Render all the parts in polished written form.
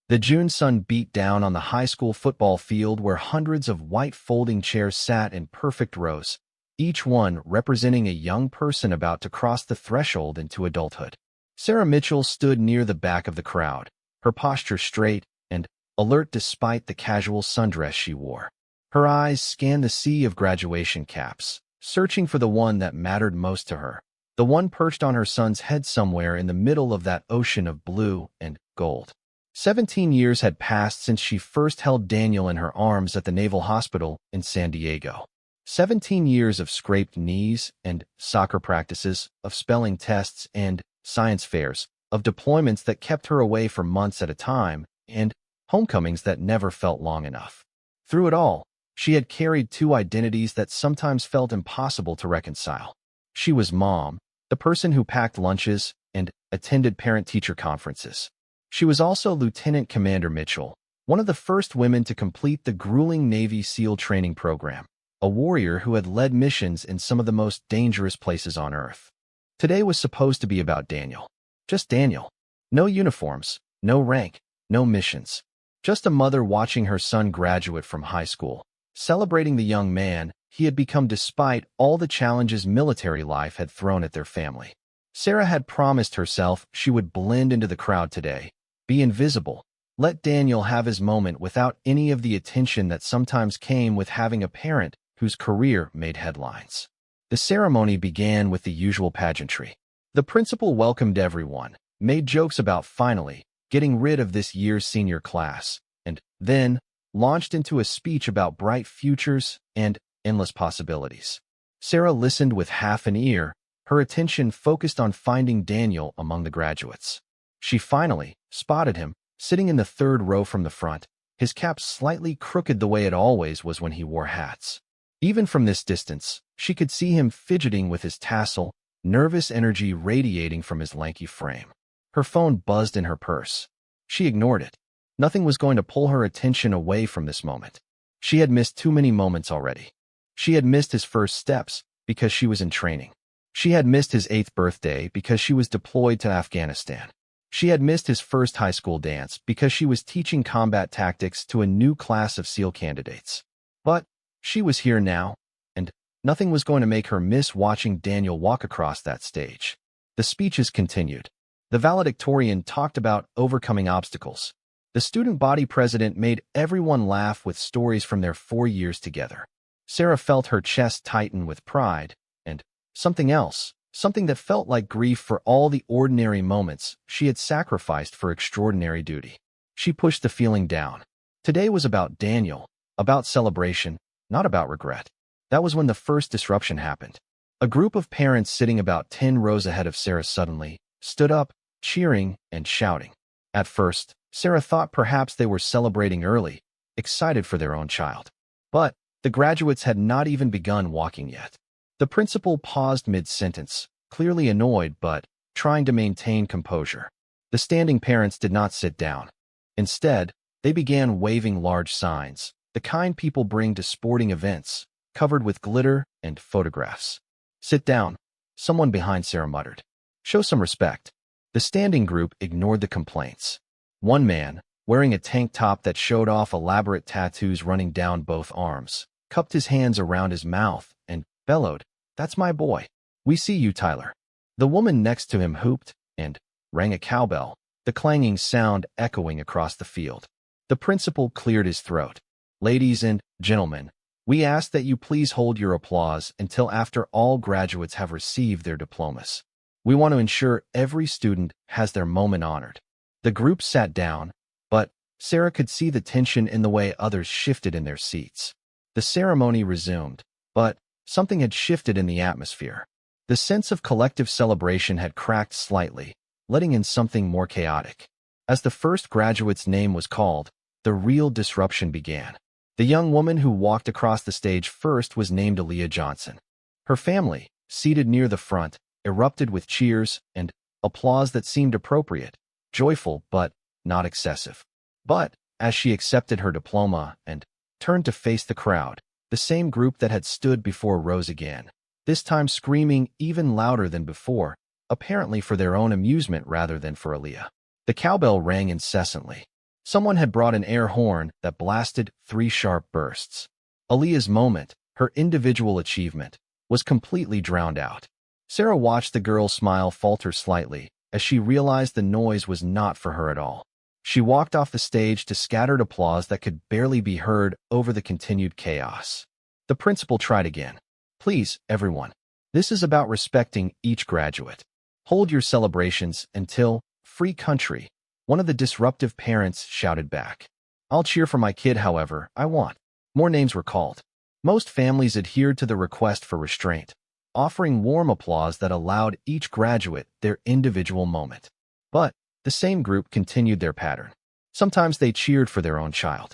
The June sun beat down on the high school football field where hundreds of white folding chairs sat in perfect rows, each one representing a young person about to cross the threshold into adulthood. Sarah Mitchell stood near the back of the crowd, her posture straight and alert despite the casual sundress she wore. Her eyes scanned the sea of graduation caps, searching for the one that mattered most to her, the one perched on her son's head somewhere in the middle of that ocean of blue and gold. 17 years had passed since she first held Daniel in her arms at the Naval Hospital in San Diego. 17 years of scraped knees and soccer practices, of spelling tests and science fairs, of deployments that kept her away for months at a time, and homecomings that never felt long enough. Through it all, she had carried two identities that sometimes felt impossible to reconcile. She was mom, the person who packed lunches and attended parent-teacher conferences. She was also Lieutenant Commander Mitchell, one of the first women to complete the grueling Navy SEAL training program, a warrior who had led missions in some of the most dangerous places on Earth. Today was supposed to be about Daniel. Just Daniel. No uniforms, no rank, no missions. Just a mother watching her son graduate from high school, celebrating the young man he had become despite all the challenges military life had thrown at their family. Sarah had promised herself she would blend into the crowd today, be invisible, let Daniel have his moment without any of the attention that sometimes came with having a parent whose career made headlines. The ceremony began with the usual pageantry. The principal welcomed everyone, made jokes about finally getting rid of this year's senior class, and then launched into a speech about bright futures and endless possibilities. Sarah listened with half an ear, her attention focused on finding Daniel among the graduates. She finally spotted him, sitting in the third row from the front, his cap slightly crooked the way it always was when he wore hats. Even from this distance, she could see him fidgeting with his tassel, nervous energy radiating from his lanky frame. Her phone buzzed in her purse. She ignored it. Nothing was going to pull her attention away from this moment. She had missed too many moments already. She had missed his first steps because she was in training. She had missed his 8th birthday because she was deployed to Afghanistan. She had missed his first high school dance because she was teaching combat tactics to a new class of SEAL candidates. But she was here now, and nothing was going to make her miss watching Daniel walk across that stage. The speeches continued. The valedictorian talked about overcoming obstacles. The student body president made everyone laugh with stories from their 4 years together. Sarah felt her chest tighten with pride, and something else, something that felt like grief for all the ordinary moments she had sacrificed for extraordinary duty. She pushed the feeling down. Today was about Daniel, about celebration, not about regret. That was when the first disruption happened. A group of parents sitting about 10 rows ahead of Sarah suddenly stood up, cheering and shouting. At first, Sarah thought perhaps they were celebrating early, excited for their own child. But the graduates had not even begun walking yet. The principal paused mid-sentence, clearly annoyed but trying to maintain composure. The standing parents did not sit down. Instead, they began waving large signs, the kind people bring to sporting events, covered with glitter and photographs. "Sit down," someone behind Sarah muttered. "Show some respect." The standing group ignored the complaints. One man, wearing a tank top that showed off elaborate tattoos running down both arms, cupped his hands around his mouth and bellowed, "That's my boy. We see you, Tyler." The woman next to him whooped and rang a cowbell, the clanging sound echoing across the field. The principal cleared his throat. "Ladies and gentlemen, we ask that you please hold your applause until after all graduates have received their diplomas. We want to ensure every student has their moment honored." The group sat down, but Sarah could see the tension in the way others shifted in their seats. The ceremony resumed, but something had shifted in the atmosphere. The sense of collective celebration had cracked slightly, letting in something more chaotic. As the first graduate's name was called, the real disruption began. The young woman who walked across the stage first was named Aaliyah Johnson. Her family, seated near the front, erupted with cheers and applause that seemed appropriate, joyful but not excessive. But as she accepted her diploma and turned to face the crowd, the same group that had stood before rose again, this time screaming even louder than before, apparently for their own amusement rather than for Aaliyah. The cowbell rang incessantly. Someone had brought an air horn that blasted 3 sharp bursts. Aaliyah's moment, her individual achievement, was completely drowned out. Sarah watched the girl's smile falter slightly as she realized the noise was not for her at all. She walked off the stage to scattered applause that could barely be heard over the continued chaos. The principal tried again. Please, everyone. This is about respecting each graduate. Hold your celebrations until free country. One of the disruptive parents shouted back. I'll cheer for my kid, however, I want. More names were called. Most families adhered to the request for restraint, offering warm applause that allowed each graduate their individual moment. But the same group continued their pattern. Sometimes they cheered for their own child.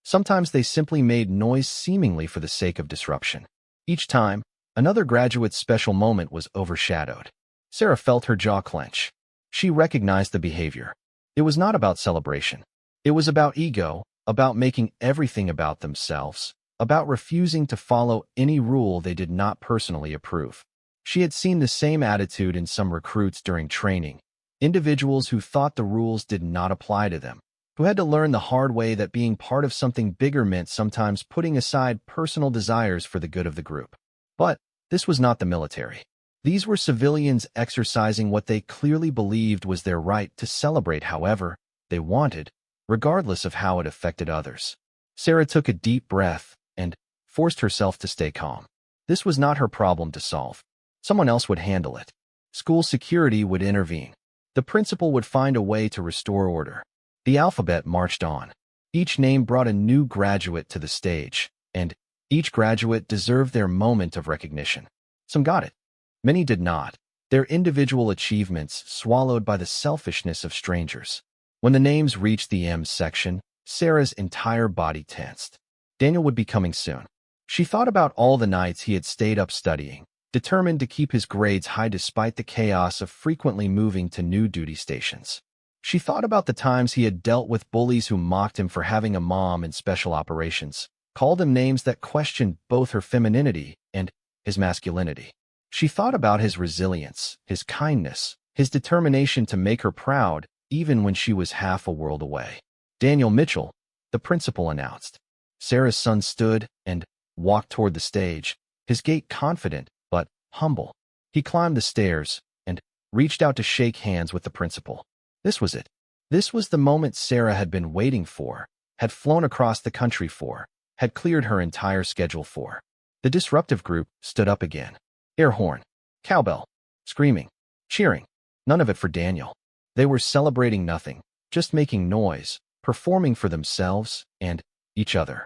Sometimes they simply made noise seemingly for the sake of disruption. Each time, another graduate's special moment was overshadowed. Sarah felt her jaw clench. She recognized the behavior. It was not about celebration. It was about ego, about making everything about themselves, about refusing to follow any rule they did not personally approve. She had seen the same attitude in some recruits during training, individuals who thought the rules did not apply to them, who had to learn the hard way that being part of something bigger meant sometimes putting aside personal desires for the good of the group. But this was not the military. These were civilians exercising what they clearly believed was their right to celebrate however they wanted, regardless of how it affected others. Sarah took a deep breath and forced herself to stay calm. This was not her problem to solve. Someone else would handle it. School security would intervene. The principal would find a way to restore order. The alphabet marched on. Each name brought a new graduate to the stage, and each graduate deserved their moment of recognition. Some got it. Many did not, their individual achievements swallowed by the selfishness of strangers. When the names reached the M section, Sarah's entire body tensed. Daniel would be coming soon. She thought about all the nights he had stayed up studying, determined to keep his grades high despite the chaos of frequently moving to new duty stations. She thought about the times he had dealt with bullies who mocked him for having a mom in special operations, called him names that questioned both her femininity and his masculinity. She thought about his resilience, his kindness, his determination to make her proud, even when she was half a world away. Daniel Mitchell, the principal announced. Sarah's son stood and walked toward the stage, his gait confident but humble. He climbed the stairs and reached out to shake hands with the principal. This was it. This was the moment Sarah had been waiting for, had flown across the country for, had cleared her entire schedule for. The disruptive group stood up again. Air horn, cowbell, screaming, cheering. None of it for Daniel. They were celebrating nothing, just making noise, performing for themselves and each other.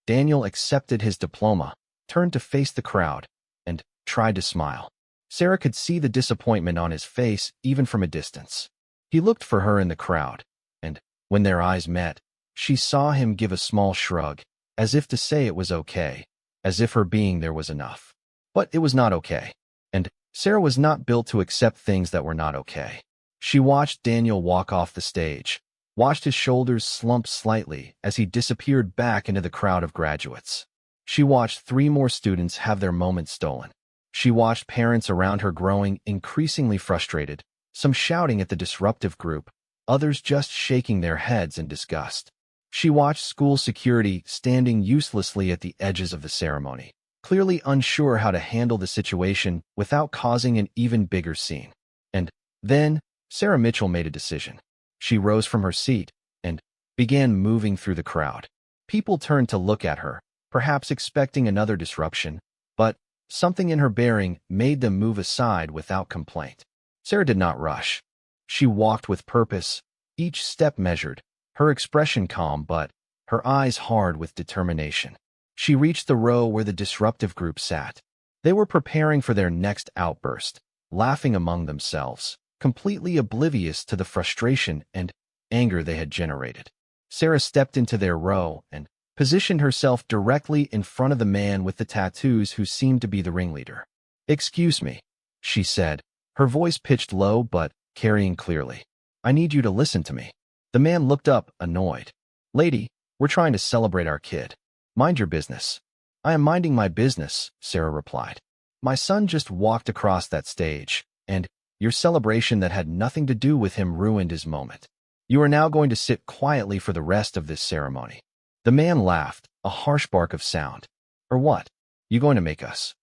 Daniel accepted his diploma, turned to face the crowd, and tried to smile. Sarah could see the disappointment on his face even from a distance. He looked for her in the crowd, and when their eyes met, she saw him give a small shrug, as if to say it was okay, as if her being there was enough. But it was not okay, and Sarah was not built to accept things that were not okay. She watched Daniel walk off the stage, watched his shoulders slump slightly as he disappeared back into the crowd of graduates. She watched 3 more students have their moment stolen. She watched parents around her growing increasingly frustrated, some shouting at the disruptive group, others just shaking their heads in disgust. She watched school security standing uselessly at the edges of the ceremony, clearly unsure how to handle the situation without causing an even bigger scene. And then, Sarah Mitchell made a decision. She rose from her seat and began moving through the crowd. People turned to look at her, perhaps expecting another disruption, but something in her bearing made them move aside without complaint. Sarah did not rush. She walked with purpose, each step measured, her expression calm but her eyes hard with determination. She reached the row where the disruptive group sat. They were preparing for their next outburst, laughing among themselves, completely oblivious to the frustration and anger they had generated. Sarah stepped into their row and positioned herself directly in front of the man with the tattoos who seemed to be the ringleader. "Excuse me," she said, her voice pitched low but carrying clearly. "I need you to listen to me." The man looked up, annoyed. "Lady, we're trying to celebrate our kid. Mind your business." "I am minding my business," Sarah replied. "My son just walked across that stage, and your celebration that had nothing to do with him ruined his moment." You are now going to sit quietly for the rest of this ceremony." The man laughed, a harsh bark of sound. "Or what? You going to make us?"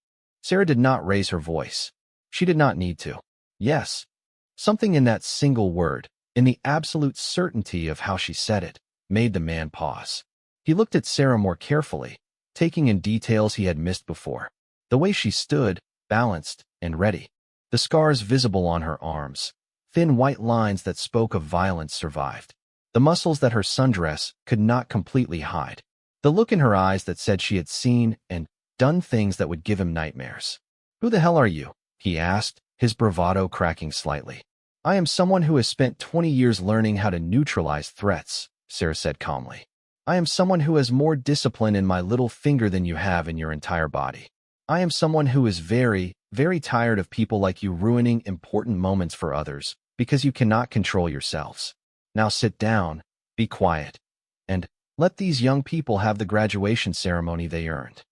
Sarah did not raise her voice. She did not need to. Yes. Something in that single word, in the absolute certainty of how she said it, made the man pause. He looked at Sarah more carefully, taking in details he had missed before. The way she stood, balanced and ready. The scars visible on her arms. Thin white lines that spoke of violence survived. The muscles that her sundress could not completely hide. The look in her eyes that said she had seen and done things that would give him nightmares. "Who the hell are you?" he asked, his bravado cracking slightly. "I am someone who has spent 20 years learning how to neutralize threats," Sarah said calmly. "I am someone who has more discipline in my little finger than you have in your entire body. I am someone who is very, very tired of people like you ruining important moments for others because you cannot control yourselves. Now sit down, be quiet, and let these young people have the graduation ceremony they earned."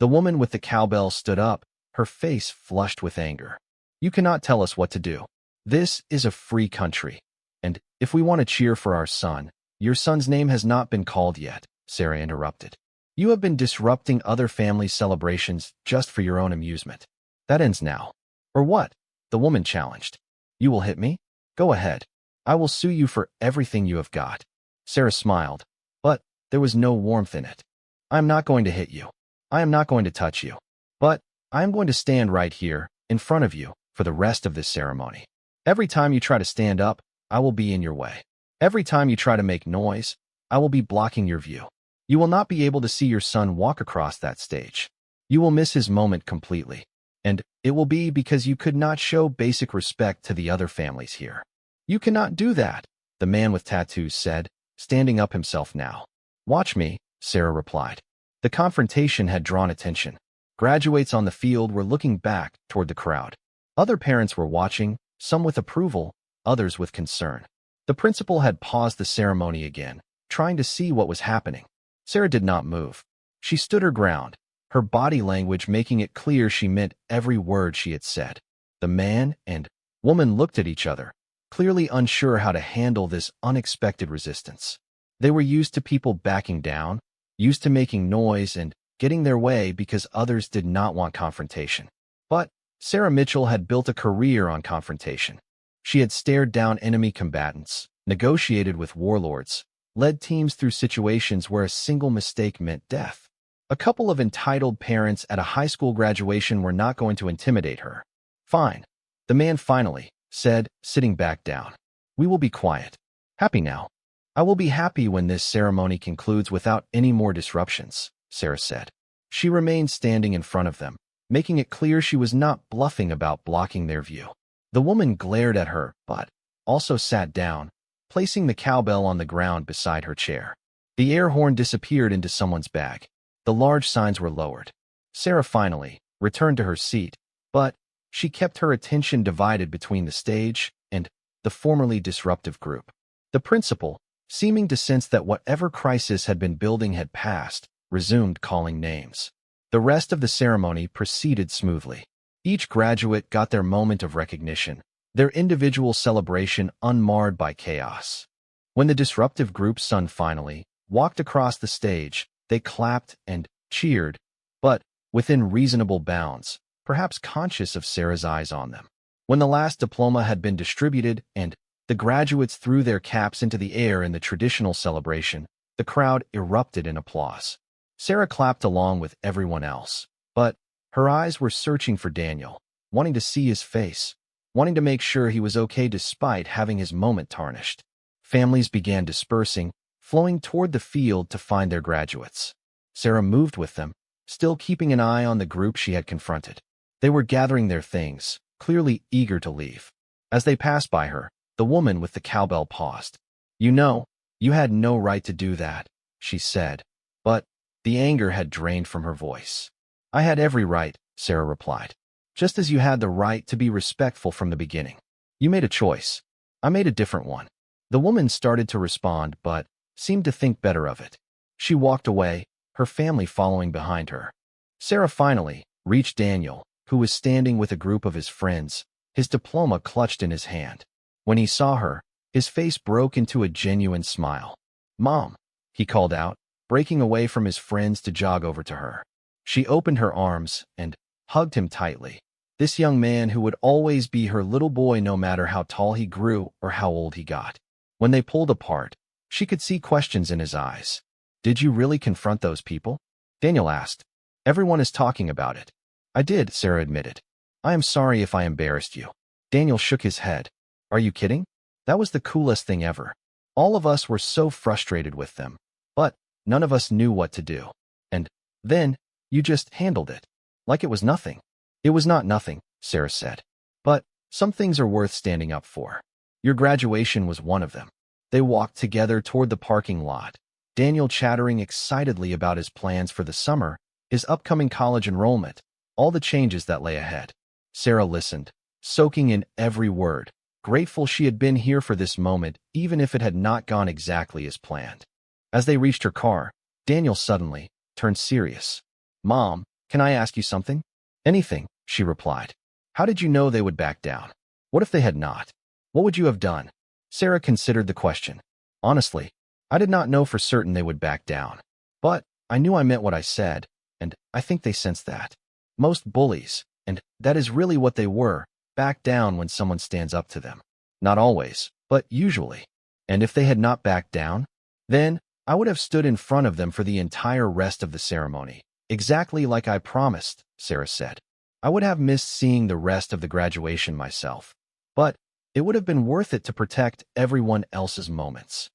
The woman with the cowbell stood up, her face flushed with anger. "You cannot tell us what to do. This is a free country. And if we want to cheer for our son, your son's name has not been called yet," Sarah interrupted. "You have been disrupting other families' celebrations just for your own amusement. That ends now." "Or what?" the woman challenged. "You will hit me? Go ahead. I will sue you for everything you have got." Sarah smiled, but there was no warmth in it. "I am not going to hit you. I am not going to touch you. But I am going to stand right here, in front of you, for the rest of this ceremony. Every time you try to stand up, I will be in your way. Every time you try to make noise, I will be blocking your view. You will not be able to see your son walk across that stage. You will miss his moment completely. And it will be because you could not show basic respect to the other families here." "You cannot do that," the man with tattoos said, standing up himself now. "Watch me," Sarah replied. The confrontation had drawn attention. Graduates on the field were looking back toward the crowd. Other parents were watching, some with approval, others with concern. The principal had paused the ceremony again, trying to see what was happening. Sarah did not move. She stood her ground, her body language making it clear she meant every word she had said. The man and woman looked at each other, clearly unsure how to handle this unexpected resistance. They were used to people backing down, used to making noise and getting their way because others did not want confrontation. But Sarah Mitchell had built a career on confrontation. She had stared down enemy combatants, negotiated with warlords, led teams through situations where a single mistake meant death. A couple of entitled parents at a high school graduation were not going to intimidate her. "Fine," the man finally said, sitting back down. "We will be quiet. Happy now." "I will be happy when this ceremony concludes without any more disruptions," Sarah said. She remained standing in front of them, making it clear she was not bluffing about blocking their view. The woman glared at her, but also sat down, placing the cowbell on the ground beside her chair. The air horn disappeared into someone's bag. The large signs were lowered. Sarah finally returned to her seat, but she kept her attention divided between the stage and the formerly disruptive group. The principal, seeming to sense that whatever crisis had been building had passed, resumed calling names. The rest of the ceremony proceeded smoothly. Each graduate got their moment of recognition, their individual celebration unmarred by chaos. When the disruptive group's son finally walked across the stage, they clapped and cheered, but within reasonable bounds, perhaps conscious of Sarah's eyes on them. When the last diploma had been distributed and the graduates threw their caps into the air in the traditional celebration, the crowd erupted in applause. Sarah clapped along with everyone else, but her eyes were searching for Daniel, wanting to see his face, wanting to make sure he was okay despite having his moment tarnished. Families began dispersing, flowing toward the field to find their graduates. Sarah moved with them, still keeping an eye on the group she had confronted. They were gathering their things, clearly eager to leave. As they passed by her, the woman with the cowbell paused. "You know, you had no right to do that," she said, but the anger had drained from her voice. "I had every right," Sarah replied, "just as you had the right to be respectful from the beginning. You made a choice. I made a different one." The woman started to respond, but seemed to think better of it. She walked away, her family following behind her. Sarah finally reached Daniel, who was standing with a group of his friends, his diploma clutched in his hand. When he saw her, His face broke into a genuine smile. "Mom," he called out, breaking away from his friends to jog over to her. She opened her arms and hugged him tightly. This young man who would always be her little boy no matter how tall he grew or how old he got. When they pulled apart, she could see questions in his eyes. "Did you really confront those people?" Daniel asked. "Everyone is talking about it." "I did," Sarah admitted. "I am sorry if I embarrassed you." Daniel shook his head. "Are you kidding? That was the coolest thing ever. All of us were so frustrated with them, but none of us knew what to do. And then you just handled it, like it was nothing." "It was not nothing," Sarah said. "But some things are worth standing up for. Your graduation was one of them." They walked together toward the parking lot, Daniel chattering excitedly about his plans for the summer, his upcoming college enrollment, all the changes that lay ahead. Sarah listened, soaking in every word, grateful she had been here for this moment even if it had not gone exactly as planned. As they reached her car, Daniel suddenly turned serious. "Mom, can I ask you something?" "Anything," she replied. "How did you know they would back down? What if they had not? What would you have done?" Sarah considered the question. "Honestly, I did not know for certain they would back down. But I knew I meant what I said, and I think they sensed that. Most bullies, and that is really what they were, back down when someone stands up to them. Not always, but usually. And if they had not backed down, then I would have stood in front of them for the entire rest of the ceremony. Exactly like I promised," Sarah said. "I would have missed seeing the rest of the graduation myself, but it would have been worth it to protect everyone else's moments."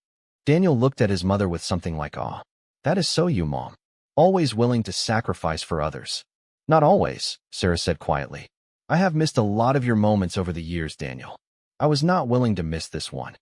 Daniel looked at his mother with something like awe. "That is so you, Mom. Always willing to sacrifice for others." "Not always," Sarah said quietly. "I have missed a lot of your moments over the years, Daniel. I was not willing to miss this one.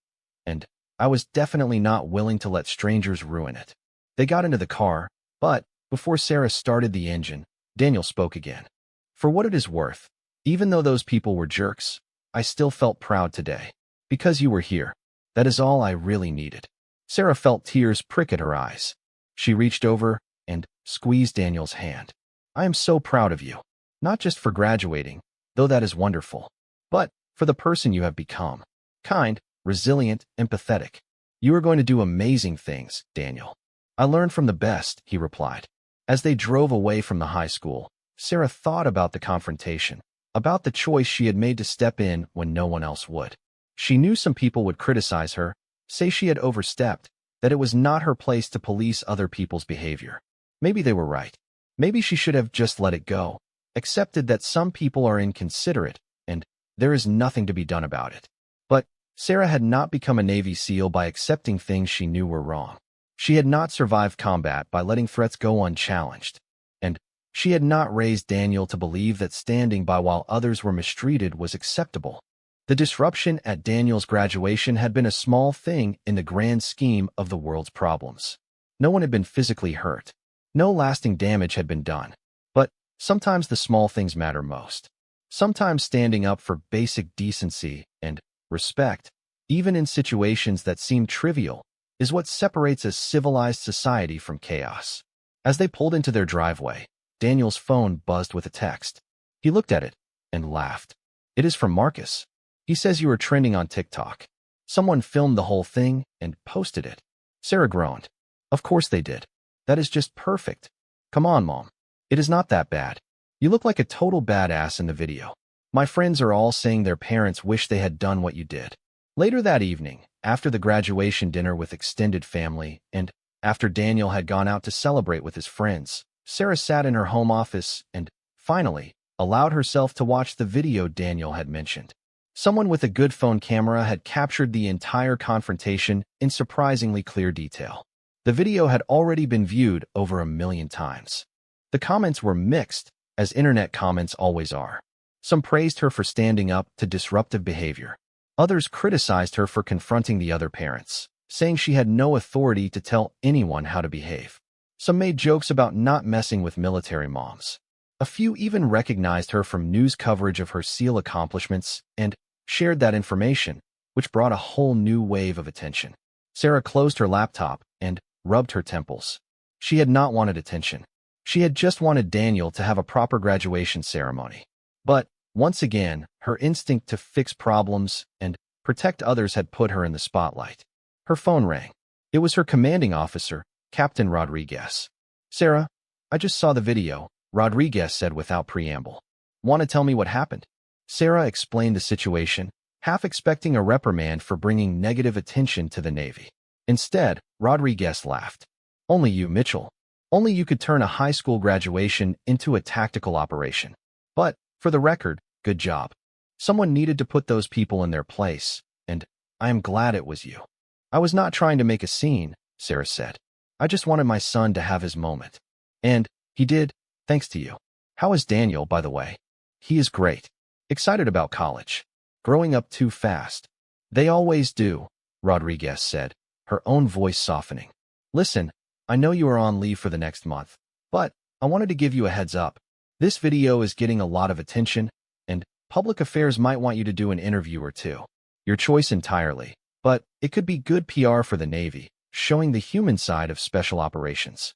And I was definitely not willing to let strangers ruin it." They got into the car, but before Sarah started the engine, Daniel spoke again. "For what it is worth, even though those people were jerks, I still felt proud today. Because you were here. That is all I really needed." Sarah felt tears prick at her eyes. She reached over and squeezed Daniel's hand. "I am so proud of you. Not just for graduating, though that is wonderful, but for the person you have become. Kind, resilient, empathetic. You are going to do amazing things, Daniel." "I learned from the best," he replied. As they drove away from the high school, Sarah thought about the confrontation, about the choice she had made to step in when no one else would. She knew some people would criticize her, say she had overstepped, that it was not her place to police other people's behavior. Maybe they were right. Maybe she should have just let it go, accepted that some people are inconsiderate, and there is nothing to be done about it. But Sarah had not become a Navy SEAL by accepting things she knew were wrong. She had not survived combat by letting threats go unchallenged. And she had not raised Daniel to believe that standing by while others were mistreated was acceptable. The disruption at Daniel's graduation had been a small thing in the grand scheme of the world's problems. No one had been physically hurt. No lasting damage had been done. But sometimes the small things matter most. Sometimes standing up for basic decency and respect, even in situations that seem trivial, is what separates a civilized society from chaos. As they pulled into their driveway, Daniel's phone buzzed with a text. He looked at it and laughed. "It is from Marcus. He says you are trending on TikTok. Someone filmed the whole thing and posted it." Sarah groaned. "Of course they did. That is just perfect. Come on, Mom. It is not that bad. You look like a total badass in the video. My friends are all saying their parents wish they had done what you did." Later that evening, after the graduation dinner with extended family, and after Daniel had gone out to celebrate with his friends, Sarah sat in her home office and, finally, allowed herself to watch the video Daniel had mentioned. Someone with a good phone camera had captured the entire confrontation in surprisingly clear detail. The video had already been viewed over 1 million times. The comments were mixed, as internet comments always are. Some praised her for standing up to disruptive behavior. Others criticized her for confronting the other parents, saying she had no authority to tell anyone how to behave. Some made jokes about not messing with military moms. A few even recognized her from news coverage of her SEAL accomplishments and shared that information, which brought a whole new wave of attention. Sarah closed her laptop and rubbed her temples. She had not wanted attention. She had just wanted Daniel to have a proper graduation ceremony. But, once again, her instinct to fix problems and Protect others had put her in the spotlight. Her phone rang. It was her commanding officer, Captain Rodriguez. "Sarah, I just saw the video," Rodriguez said without preamble. "Want to tell me what happened?" Sarah explained the situation, half expecting a reprimand for bringing negative attention to the Navy. Instead, Rodriguez laughed. "Only you, Mitchell. Only you could turn a high school graduation into a tactical operation. But, for the record, good job. Someone needed to put those people in their place, and I am glad it was you." "I was not trying to make a scene," Sarah said. "I just wanted my son to have his moment. And he did, thanks to you." "How is Daniel, by the way?" "He is great. Excited about college. Growing up too fast." "They always do," Rodriguez said, her own voice softening. "Listen, I know you are on leave for the next month, but I wanted to give you a heads up. This video is getting a lot of attention, and public affairs might want you to do an interview or two. Your choice entirely, but it could be good PR for the Navy, showing the human side of special operations."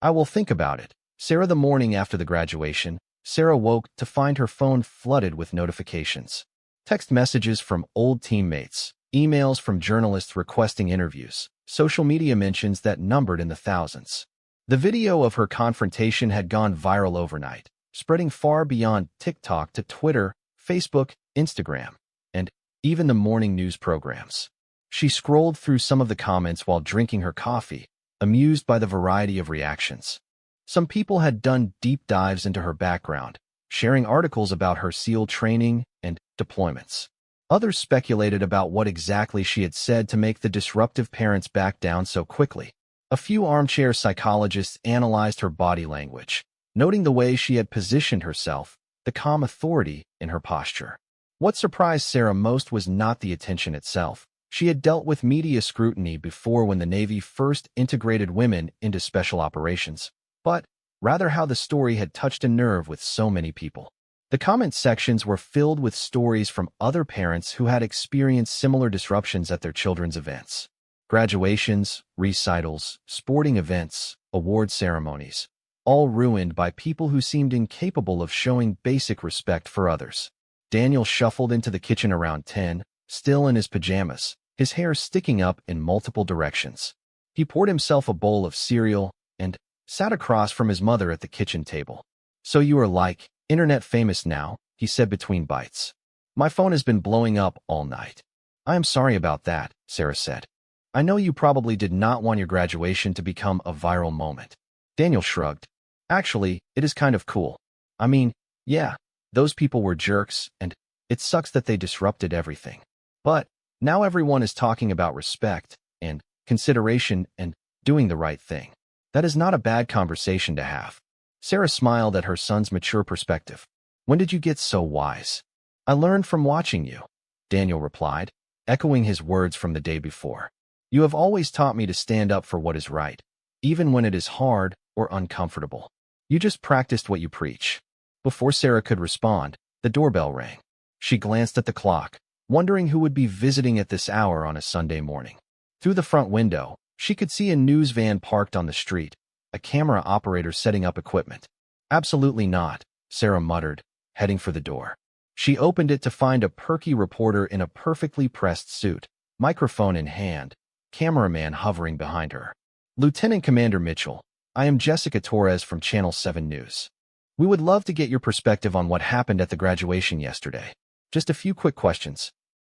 "I will think about it." Sarah, the morning after the graduation, Sarah woke to find her phone flooded with notifications. Text messages from old teammates, emails from journalists requesting interviews, social media mentions that numbered in the thousands. The video of her confrontation had gone viral overnight, spreading far beyond TikTok to Twitter, Facebook, Instagram, and even the morning news programs. She scrolled through some of the comments while drinking her coffee, amused by the variety of reactions. Some people had done deep dives into her background, sharing articles about her SEAL training and deployments. Others speculated about what exactly she had said to make the disruptive parents back down so quickly. A few armchair psychologists analyzed her body language, noting the way she had positioned herself, the calm authority in her posture. What surprised Sarah most was not the attention itself. She had dealt with media scrutiny before when the Navy first integrated women into special operations, but rather how the story had touched a nerve with so many people. The comment sections were filled with stories from other parents who had experienced similar disruptions at their children's events. Graduations, recitals, sporting events, award ceremonies, all ruined by people who seemed incapable of showing basic respect for others. Daniel shuffled into the kitchen around 10, still in his pajamas, his hair sticking up in multiple directions. He poured himself a bowl of cereal and sat across from his mother at the kitchen table. "So you are like, internet famous now," he said between bites. "My phone has been blowing up all night." "I am sorry about that," Sarah said. "I know you probably did not want your graduation to become a viral moment." Daniel shrugged. "Actually, it is kind of cool. I mean, yeah, those people were jerks, and it sucks that they disrupted everything. But now everyone is talking about respect and consideration and doing the right thing. That is not a bad conversation to have." Sarah smiled at her son's mature perspective. "When did you get so wise?" "I learned from watching you," Daniel replied, echoing his words from the day before. "You have always taught me to stand up for what is right, even when it is hard or uncomfortable. You just practiced what you preach." Before Sarah could respond, the doorbell rang. She glanced at the clock, wondering who would be visiting at this hour on a Sunday morning. Through the front window, she could see a news van parked on the street, a camera operator setting up equipment. "Absolutely not," Sarah muttered, heading for the door. She opened it to find a perky reporter in a perfectly pressed suit, microphone in hand, cameraman hovering behind her. "Lieutenant Commander Mitchell, I am Jessica Torres from Channel 7 News. We would love to get your perspective on what happened at the graduation yesterday. Just a few quick questions."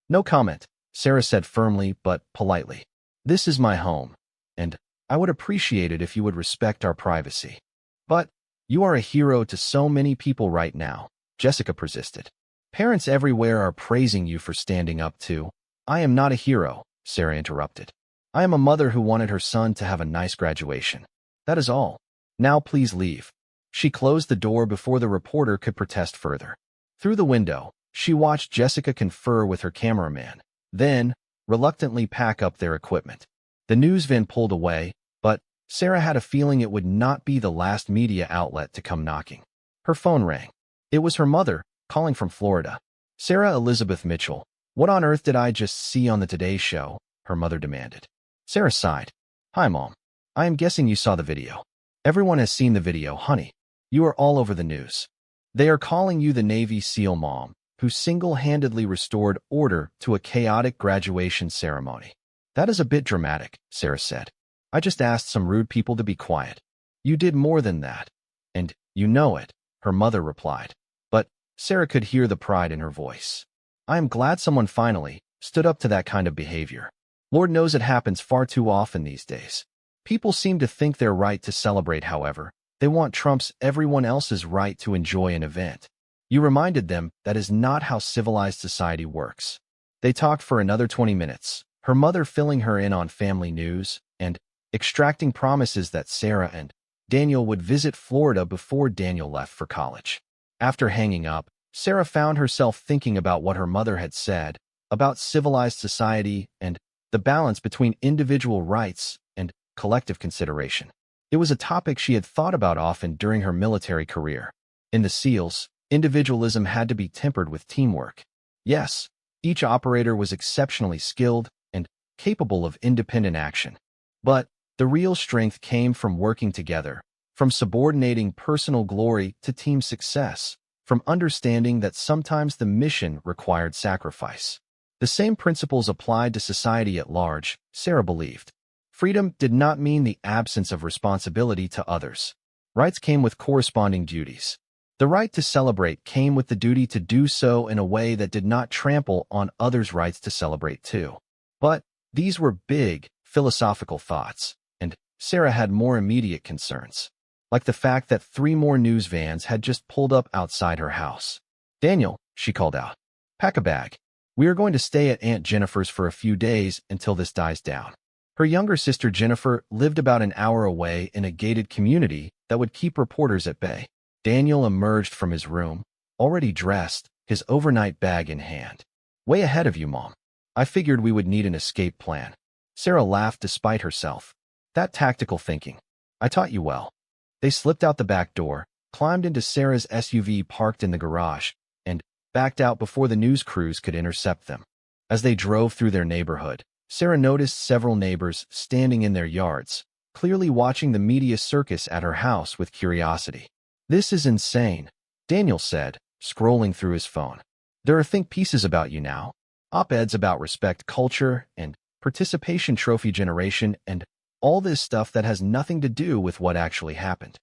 "No comment," Sarah said firmly but politely. "This is my home, and I would appreciate it if you would respect our privacy." "But you are a hero to so many people right now," Jessica persisted. "Parents everywhere are praising you for standing up to." "I am not a hero," Sarah interrupted. "I am a mother who wanted her son to have a nice graduation. That is all. Now please leave." She closed the door before the reporter could protest further. Through the window, she watched Jessica confer with her cameraman, then reluctantly pack up their equipment. The news van pulled away, but Sarah had a feeling it would not be the last media outlet to come knocking. Her phone rang. It was her mother, calling from Florida. "Sarah Elizabeth Mitchell, what on earth did I just see on the Today Show?" her mother demanded. Sarah sighed. "Hi, Mom. I am guessing you saw the video." "Everyone has seen the video, honey. You are all over the news. They are calling you the Navy SEAL mom," who single-handedly restored order to a chaotic graduation ceremony. That is a bit dramatic, Sarah said. I just asked some rude people to be quiet. You did more than that. And you know it, her mother replied. But Sarah could hear the pride in her voice. I am glad someone finally stood up to that kind of behavior. Lord knows it happens far too often these days. People seem to think they're right to celebrate, however. They want trumps everyone else's right to enjoy an event. You reminded them that is not how civilized society works. They talked for another 20 minutes, her mother filling her in on family news and extracting promises that Sarah and Daniel would visit Florida before Daniel left for college. After hanging up, Sarah found herself thinking about what her mother had said about civilized society and the balance between individual rights and collective consideration. It was a topic she had thought about often during her military career. In the SEALs, individualism had to be tempered with teamwork. Yes, each operator was exceptionally skilled and capable of independent action. But the real strength came from working together, from subordinating personal glory to team success, from understanding that sometimes the mission required sacrifice. The same principles applied to society at large, Sarah believed. Freedom did not mean the absence of responsibility to others. Rights came with corresponding duties. The right to celebrate came with the duty to do so in a way that did not trample on others' rights to celebrate too. But these were big, philosophical thoughts, and Sarah had more immediate concerns, like the fact that 3 more news vans had just pulled up outside her house. Daniel, she called out, pack a bag. We are going to stay at Aunt Jennifer's for a few days until this dies down. Her younger sister Jennifer lived about an hour away in a gated community that would keep reporters at bay. Daniel emerged from his room, already dressed, his overnight bag in hand. Way ahead of you, Mom. I figured we would need an escape plan. Sarah laughed despite herself. That tactical thinking. I taught you well. They slipped out the back door, climbed into Sarah's SUV parked in the garage, and backed out before the news crews could intercept them. As they drove through their neighborhood, Sarah noticed several neighbors standing in their yards, clearly watching the media circus at her house with curiosity. This is insane, Daniel said, scrolling through his phone. There are think pieces about you now, op-eds about respect culture and participation trophy generation and all this stuff that has nothing to do with what actually happened.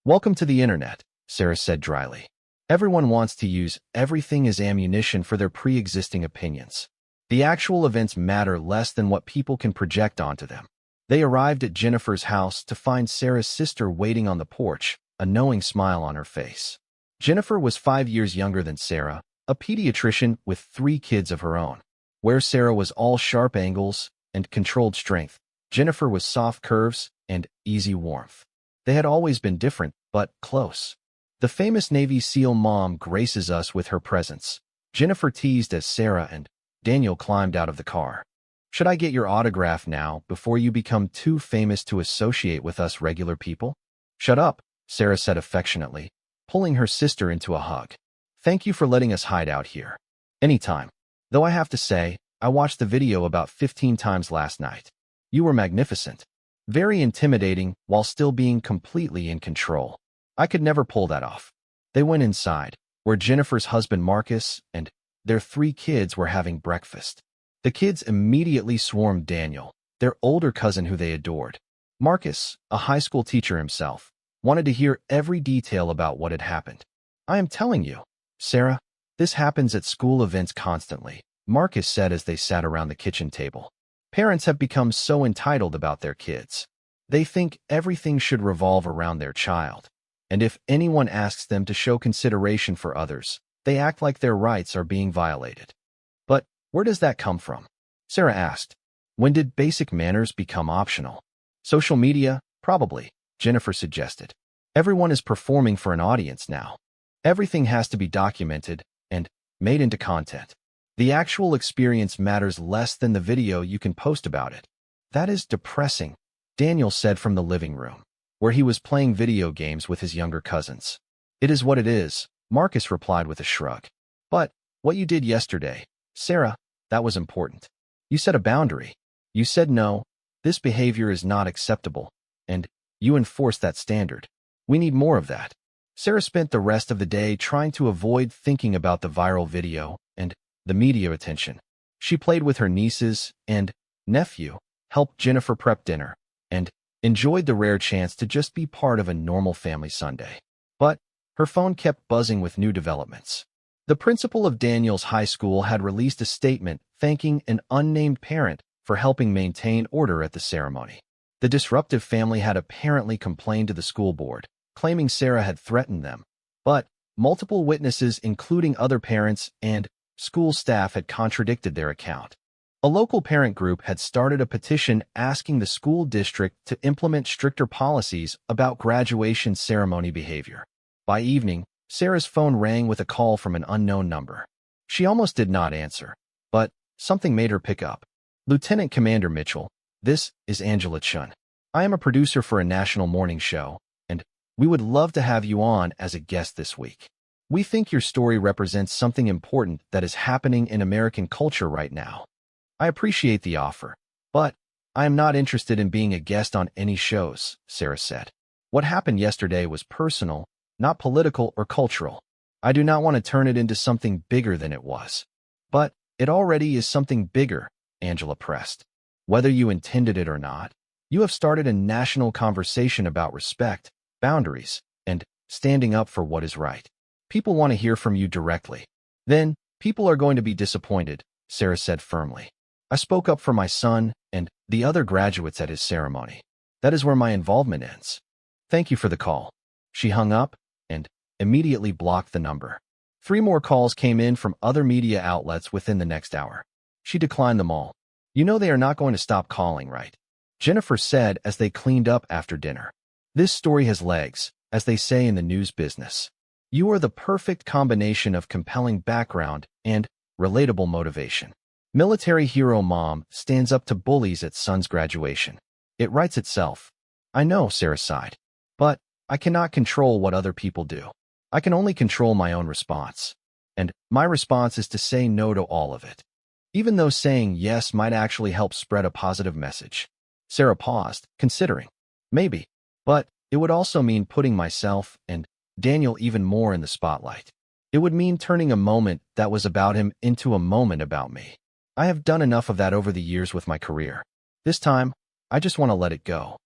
Welcome to the internet, Sarah said dryly. Everyone wants to use everything as ammunition for their pre-existing opinions. The actual events matter less than what people can project onto them. They arrived at Jennifer's house to find Sarah's sister waiting on the porch, a knowing smile on her face. Jennifer was 5 years younger than Sarah, a pediatrician with 3 kids of her own. Where Sarah was all sharp angles and controlled strength, Jennifer was soft curves and easy warmth. They had always been different, but close. The famous Navy SEAL mom graces us with her presence, Jennifer teased as Sarah and Daniel climbed out of the car. Should I get your autograph now before you become too famous to associate with us regular people? Shut up, Sarah said affectionately, pulling her sister into a hug. Thank you for letting us hide out here. Anytime. Though I have to say, I watched the video about 15 times last night. You were magnificent. Very intimidating while still being completely in control. I could never pull that off. They went inside, where Jennifer's husband Marcus and their 3 kids were having breakfast. The kids immediately swarmed Daniel, their older cousin who they adored. Marcus, a high school teacher himself, wanted to hear every detail about what had happened. I am telling you, Sarah, this happens at school events constantly, Marcus said as they sat around the kitchen table. Parents have become so entitled about their kids. They think everything should revolve around their child. And if anyone asks them to show consideration for others, they act like their rights are being violated. But where does that come from? Sarah asked. When did basic manners become optional? Social media? Probably, Jennifer suggested. Everyone is performing for an audience now. Everything has to be documented and made into content. The actual experience matters less than the video you can post about it. That is depressing, Daniel said from the living room, where he was playing video games with his younger cousins. It is what it is, Marcus replied with a shrug. But what you did yesterday, Sarah, that was important. You set a boundary. You said no, this behavior is not acceptable, and you enforced that standard. We need more of that. Sarah spent the rest of the day trying to avoid thinking about the viral video and the media attention. She played with her nieces and nephew, helped Jennifer prep dinner, and enjoyed the rare chance to just be part of a normal family Sunday. But her phone kept buzzing with new developments. The principal of Daniel's high school had released a statement thanking an unnamed parent for helping maintain order at the ceremony. The disruptive family had apparently complained to the school board, claiming Sarah had threatened them. But multiple witnesses, including other parents and school staff, had contradicted their account. A local parent group had started a petition asking the school district to implement stricter policies about graduation ceremony behavior. By evening, Sarah's phone rang with a call from an unknown number. She almost did not answer, but something made her pick up. Lieutenant Commander Mitchell, this is Angela Chun. I am a producer for a national morning show, and we would love to have you on as a guest this week. We think your story represents something important that is happening in American culture right now. I appreciate the offer, but I am not interested in being a guest on any shows, Sarah said. What happened yesterday was personal, not political or cultural. I do not want to turn it into something bigger than it was. But it already is something bigger, Angela pressed. Whether you intended it or not, you have started a national conversation about respect, boundaries, and standing up for what is right. People want to hear from you directly. Then, people are going to be disappointed, Sarah said firmly. I spoke up for my son and the other graduates at his ceremony. That is where my involvement ends. Thank you for the call. She hung up and immediately blocked the number. 3 more calls came in from other media outlets within the next hour. She declined them all. You know they are not going to stop calling, right? Jennifer said as they cleaned up after dinner. This story has legs, as they say in the news business. You are the perfect combination of compelling background and relatable motivation. Military hero mom stands up to bullies at son's graduation. It writes itself. I know, Sarah sighed. But I cannot control what other people do. I can only control my own response. And my response is to say no to all of it. Even though saying yes might actually help spread a positive message. Sarah paused, considering. Maybe. But it would also mean putting myself and Daniel even more in the spotlight. It would mean turning a moment that was about him into a moment about me. I have done enough of that over the years with my career. This time, I just want to let it go.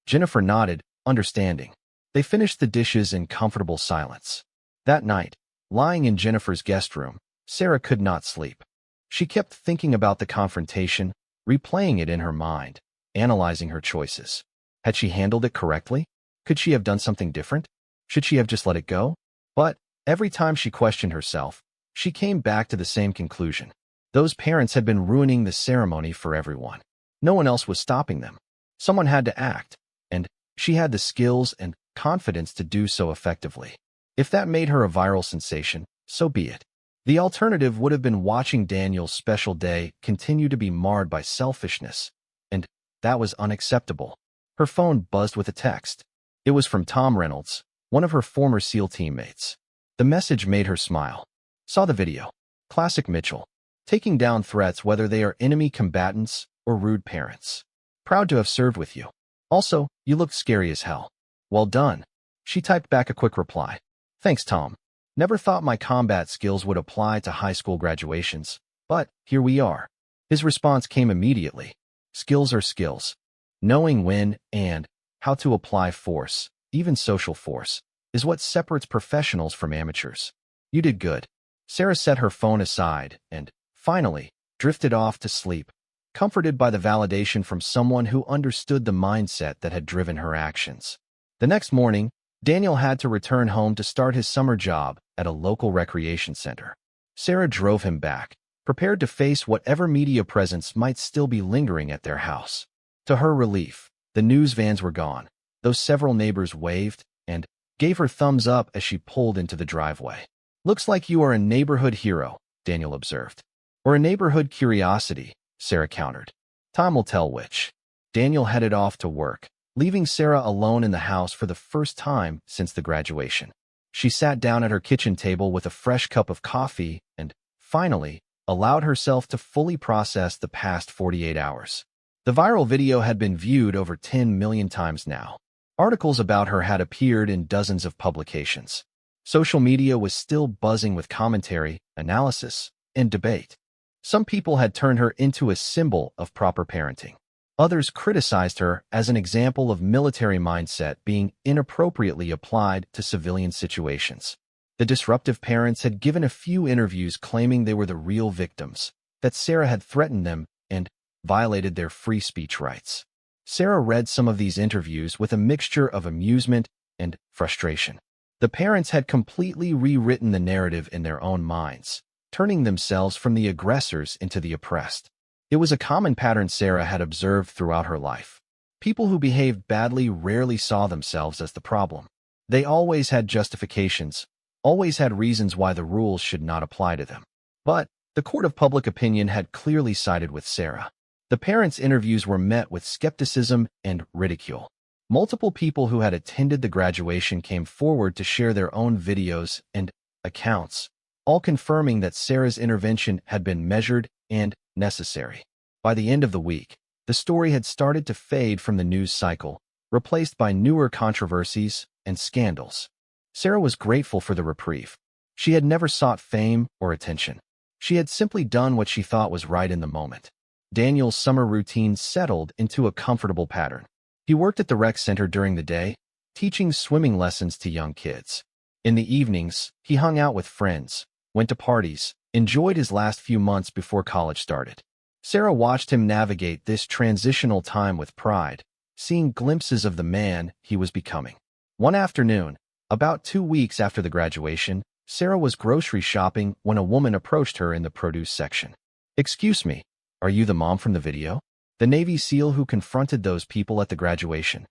Jennifer nodded, understanding. They finished the dishes in comfortable silence. That night, lying in Jennifer's guest room, Sarah could not sleep. She kept thinking about the confrontation, replaying it in her mind, analyzing her choices. Had she handled it correctly? Could she have done something different? Should she have just let it go? But every time she questioned herself, she came back to the same conclusion. Those parents had been ruining the ceremony for everyone. No one else was stopping them. Someone had to act, and she had the skills and confidence to do so effectively. If that made her a viral sensation, so be it. The alternative would have been watching Daniel's special day continue to be marred by selfishness, and that was unacceptable. Her phone buzzed with a text. It was from Tom Reynolds, one of her former SEAL teammates. The message made her smile. Saw the video. Classic Mitchell. Taking down threats whether they are enemy combatants or rude parents. Proud to have served with you. Also, you looked scary as hell. Well done. She typed back a quick reply. Thanks, Tom. Never thought my combat skills would apply to high school graduations, but here we are. His response came immediately. Skills are skills. Knowing when and how to apply force, even social force, is what separates professionals from amateurs. You did good. Sarah set her phone aside and, finally, drifted off to sleep, comforted by the validation from someone who understood the mindset that had driven her actions. The next morning, Daniel had to return home to start his summer job at a local recreation center. Sarah drove him back, prepared to face whatever media presence might still be lingering at their house. To her relief, the news vans were gone, though several neighbors waved and gave her thumbs up as she pulled into the driveway. Looks like you are a neighborhood hero, Daniel observed. Or a neighborhood curiosity, Sarah countered. Time will tell which. Daniel headed off to work, leaving Sarah alone in the house for the first time since the graduation. She sat down at her kitchen table with a fresh cup of coffee and, finally, allowed herself to fully process the past 48 hours. The viral video had been viewed over 10 million times now. Articles about her had appeared in dozens of publications. Social media was still buzzing with commentary, analysis, and debate. Some people had turned her into a symbol of proper parenting. Others criticized her as an example of military mindset being inappropriately applied to civilian situations. The disruptive parents had given a few interviews claiming they were the real victims, that Sarah had threatened them and violated their free speech rights. Sarah read some of these interviews with a mixture of amusement and frustration. The parents had completely rewritten the narrative in their own minds, turning themselves from the aggressors into the oppressed. It was a common pattern Sarah had observed throughout her life. People who behaved badly rarely saw themselves as the problem. They always had justifications, always had reasons why the rules should not apply to them. But the court of public opinion had clearly sided with Sarah. The parents' interviews were met with skepticism and ridicule. Multiple people who had attended the graduation came forward to share their own videos and accounts, all confirming that Sarah's intervention had been measured and necessary. By the end of the week, the story had started to fade from the news cycle, replaced by newer controversies and scandals. Sarah was grateful for the reprieve. She had never sought fame or attention. She had simply done what she thought was right in the moment. Daniel's summer routine settled into a comfortable pattern. He worked at the rec center during the day, teaching swimming lessons to young kids. In the evenings, he hung out with friends, went to parties, enjoyed his last few months before college started. Sarah watched him navigate this transitional time with pride, seeing glimpses of the man he was becoming. One afternoon, about 2 weeks after the graduation, Sarah was grocery shopping when a woman approached her in the produce section. "Excuse me, are you the mom from the video? The Navy SEAL who confronted those people at the graduation?"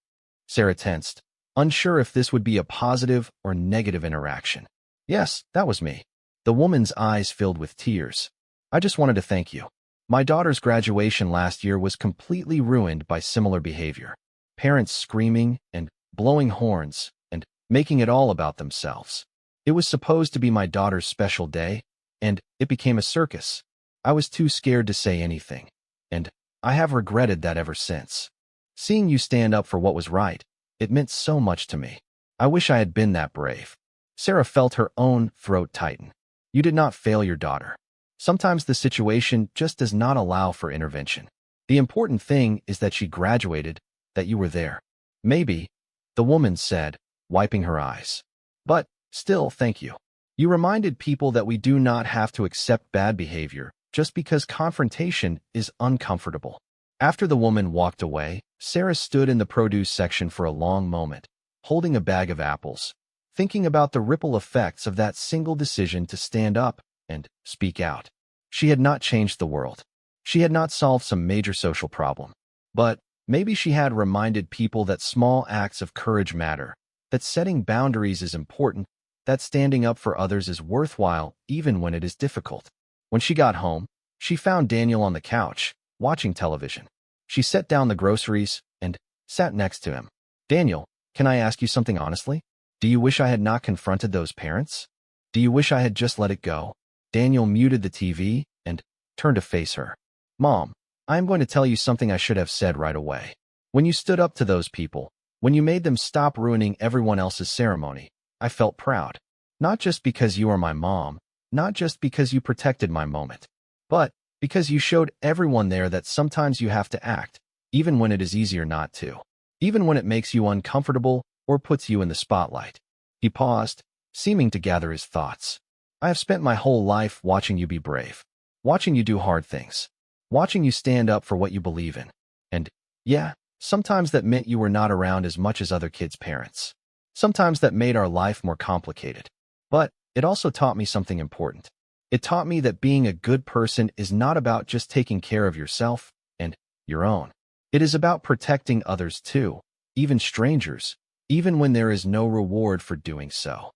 Sarah tensed, unsure if this would be a positive or negative interaction. "Yes, that was me." The woman's eyes filled with tears. "I just wanted to thank you. My daughter's graduation last year was completely ruined by similar behavior. Parents screaming and blowing horns and making it all about themselves. It was supposed to be my daughter's special day, and it became a circus. I was too scared to say anything, and I have regretted that ever since. Seeing you stand up for what was right, it meant so much to me. I wish I had been that brave." Sarah felt her own throat tighten. You did not fail your daughter. Sometimes the situation just does not allow for intervention. The important thing is that she graduated, that you were there. "Maybe," the woman said, wiping her eyes. "But still, thank you. You reminded people that we do not have to accept bad behavior just because confrontation is uncomfortable." After the woman walked away, Sarah stood in the produce section for a long moment, holding a bag of apples, thinking about the ripple effects of that single decision to stand up and speak out. She had not changed the world. She had not solved some major social problem. But maybe she had reminded people that small acts of courage matter, that setting boundaries is important, that standing up for others is worthwhile even when it is difficult. When she got home, she found Daniel on the couch, watching television. She set down the groceries and sat next to him. "Daniel, can I ask you something honestly? Do you wish I had not confronted those parents? Do you wish I had just let it go?" Daniel muted the TV and turned to face her. "Mom, I am going to tell you something I should have said right away. When you stood up to those people, when you made them stop ruining everyone else's ceremony, I felt proud. Not just because you are my mom, not just because you protected my moment, but because you showed everyone there that sometimes you have to act, even when it is easier not to, even when it makes you uncomfortable or puts you in the spotlight." He paused, seeming to gather his thoughts. "I have spent my whole life watching you be brave, watching you do hard things, watching you stand up for what you believe in. And yeah, sometimes that meant you were not around as much as other kids' parents. Sometimes that made our life more complicated. But it also taught me something important. It taught me that being a good person is not about just taking care of yourself and your own. It is about protecting others too, even strangers, even when there is no reward for doing so."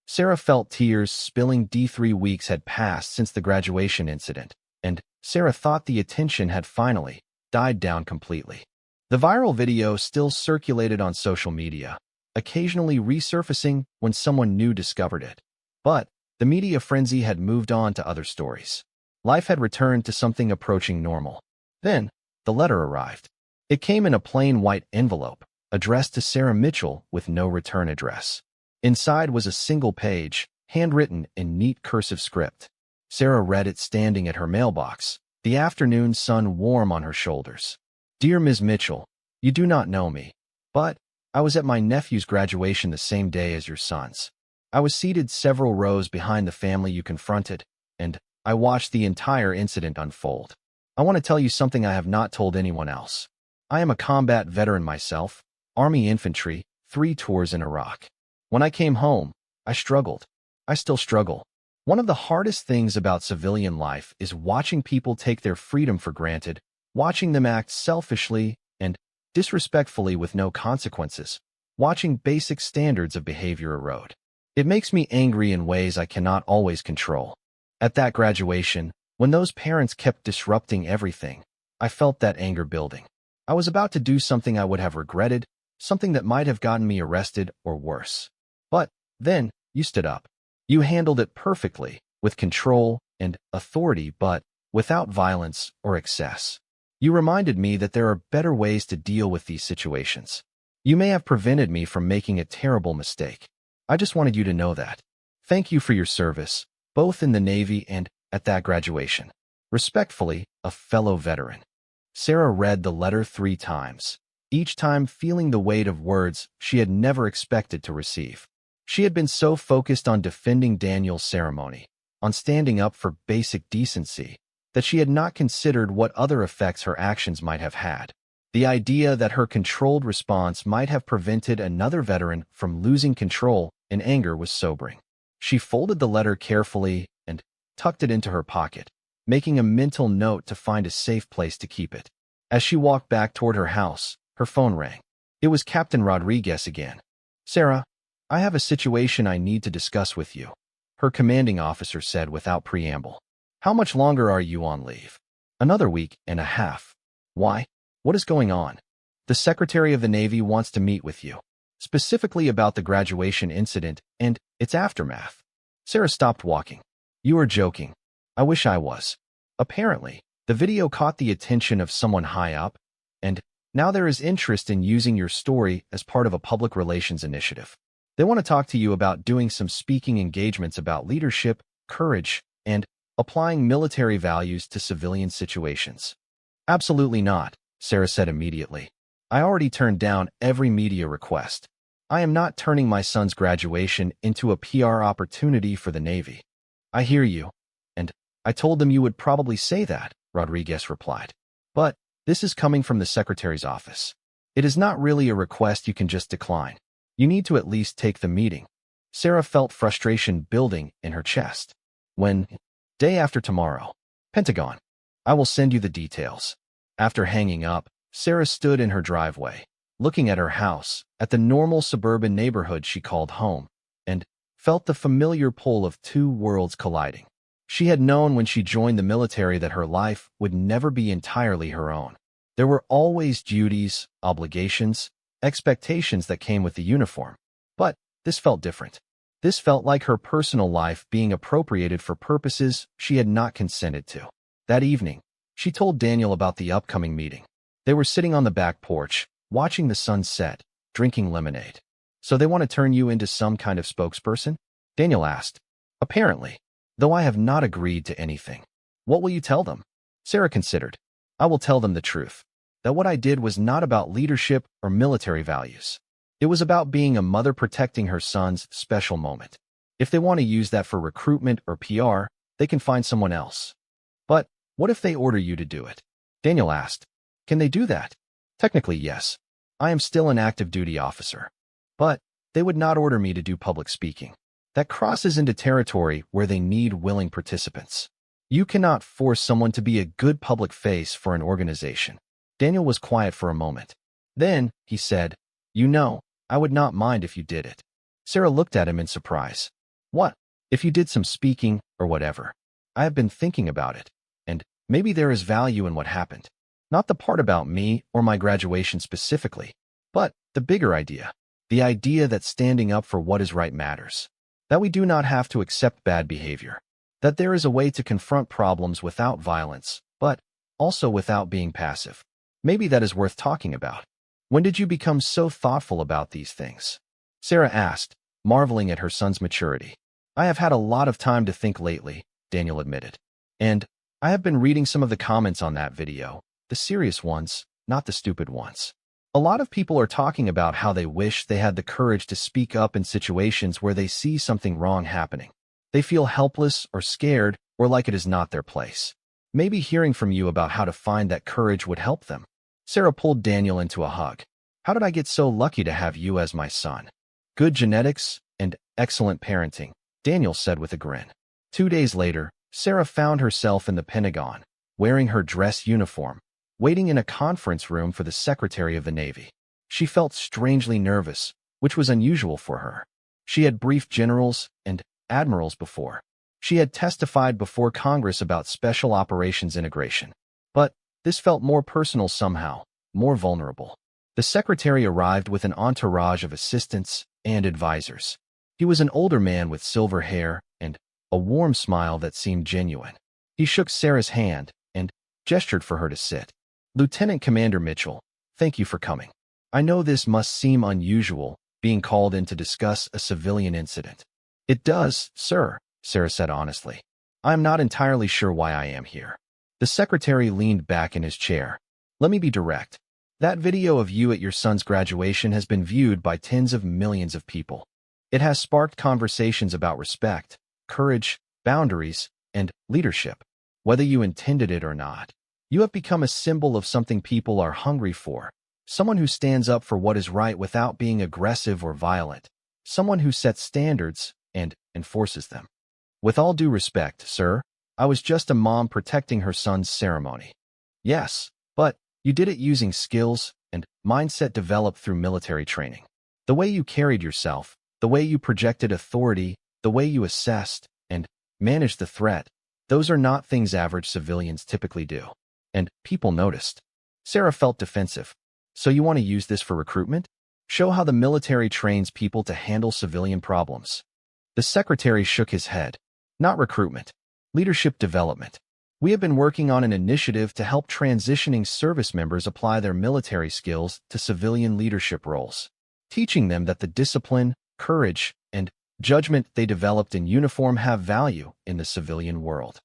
Sarah felt tears spilling. D3 weeks had passed since the graduation incident, and Sarah thought the attention had finally died down completely. The viral video still circulated on social media, occasionally resurfacing when someone new discovered it. But the media frenzy had moved on to other stories. Life had returned to something approaching normal. Then, the letter arrived. It came in a plain white envelope, addressed to Sarah Mitchell with no return address. Inside was a single page, handwritten in neat cursive script. Sarah read it standing at her mailbox, the afternoon sun warm on her shoulders. Dear Ms. Mitchell, you do not know me, but I was at my nephew's graduation the same day as your son's. I was seated several rows behind the family you confronted, and I watched the entire incident unfold. I want to tell you something I have not told anyone else. I am a combat veteran myself, Army infantry, 3 tours in Iraq. When I came home, I struggled. I still struggle. One of the hardest things about civilian life is watching people take their freedom for granted, watching them act selfishly and disrespectfully with no consequences, watching basic standards of behavior erode. It makes me angry in ways I cannot always control. At that graduation, when those parents kept disrupting everything, I felt that anger building. I was about to do something I would have regretted, something that might have gotten me arrested or worse. But then, you stood up. You handled it perfectly, with control and authority, but without violence or excess. You reminded me that there are better ways to deal with these situations. You may have prevented me from making a terrible mistake. I just wanted you to know that. Thank you for your service, both in the Navy and at that graduation. Respectfully, a fellow veteran. Sarah read the letter 3 times, each time feeling the weight of words she had never expected to receive. She had been so focused on defending Daniel's ceremony, on standing up for basic decency, that she had not considered what other effects her actions might have had. The idea that her controlled response might have prevented another veteran from losing control in anger was sobering. She folded the letter carefully and tucked it into her pocket, making a mental note to find a safe place to keep it. As she walked back toward her house, her phone rang. It was Captain Rodriguez again. Sarah, I have a situation I need to discuss with you, her commanding officer said without preamble. How much longer are you on leave? Another week and a half. Why? What is going on? The Secretary of the Navy wants to meet with you, specifically about the graduation incident and its aftermath. Sarah stopped walking. You are joking. I wish I was. Apparently, the video caught the attention of someone high up, and now there is interest in using your story as part of a public relations initiative. They want to talk to you about doing some speaking engagements about leadership, courage, and applying military values to civilian situations. Absolutely not, Sarah said immediately. I already turned down every media request. I am not turning my son's graduation into a PR opportunity for the Navy. I hear you, and I told them you would probably say that, Rodriguez replied. But this is coming from the Secretary's office. It is not really a request you can just decline. You need to at least take the meeting. Sarah felt frustration building in her chest. When? Day after tomorrow. Pentagon. I will send you the details. After hanging up, Sarah stood in her driveway, looking at her house, at the normal suburban neighborhood she called home, and felt the familiar pull of 2 worlds colliding. She had known when she joined the military that her life would never be entirely her own. There were always duties, obligations, expectations that came with the uniform. But this felt different. This felt like her personal life being appropriated for purposes she had not consented to. That evening, she told Daniel about the upcoming meeting. They were sitting on the back porch, watching the sun set, drinking lemonade. So they want to turn you into some kind of spokesperson? Daniel asked. Apparently, though I have not agreed to anything. What will you tell them? Sarah considered. I will tell them the truth, that what I did was not about leadership or military values. It was about being a mother protecting her son's special moment. If they want to use that for recruitment or PR, they can find someone else. But what if they order you to do it? Daniel asked. Can they do that? Technically, yes. I am still an active duty officer. But they would not order me to do public speaking. That crosses into territory where they need willing participants. You cannot force someone to be a good public face for an organization. Daniel was quiet for a moment. Then, he said, You know, I would not mind if you did it. Sarah looked at him in surprise. What? If you did some speaking or whatever? I have been thinking about it, and maybe there is value in what happened. Not the part about me or my graduation specifically, but the bigger idea. The idea that standing up for what is right matters. That we do not have to accept bad behavior. That there is a way to confront problems without violence, but also without being passive. Maybe that is worth talking about. When did you become so thoughtful about these things? Sarah asked, marveling at her son's maturity. I have had a lot of time to think lately, Daniel admitted. And I have been reading some of the comments on that video, the serious ones, not the stupid ones. A lot of people are talking about how they wish they had the courage to speak up in situations where they see something wrong happening. They feel helpless or scared or like it is not their place. Maybe hearing from you about how to find that courage would help them. Sarah pulled Daniel into a hug. How did I get so lucky to have you as my son? Good genetics and excellent parenting, Daniel said with a grin. 2 days later, Sarah found herself in the Pentagon, wearing her dress uniform, waiting in a conference room for the Secretary of the Navy. She felt strangely nervous, which was unusual for her. She had briefed generals and admirals before. She had testified before Congress about special operations integration. But this felt more personal somehow, more vulnerable. The secretary arrived with an entourage of assistants and advisors. He was an older man with silver hair and a warm smile that seemed genuine. He shook Sarah's hand and gestured for her to sit. Lieutenant Commander Mitchell, thank you for coming. I know this must seem unusual, being called in to discuss a civilian incident. It does, sir, Sarah said honestly. I am not entirely sure why I am here. The secretary leaned back in his chair. Let me be direct. That video of you at your son's graduation has been viewed by tens of millions of people. It has sparked conversations about respect, courage, boundaries, and leadership. Whether you intended it or not, you have become a symbol of something people are hungry for. Someone who stands up for what is right without being aggressive or violent. Someone who sets standards and enforces them. With all due respect, sir, I was just a mom protecting her son's ceremony. Yes, but you did it using skills and mindset developed through military training. The way you carried yourself, the way you projected authority, the way you assessed and managed the threat, those are not things average civilians typically do. And people noticed. Sarah felt defensive. So you want to use this for recruitment? Show how the military trains people to handle civilian problems. The secretary shook his head. Not recruitment. Leadership development. We have been working on an initiative to help transitioning service members apply their military skills to civilian leadership roles, teaching them that the discipline, courage, and judgment they developed in uniform have value in the civilian world.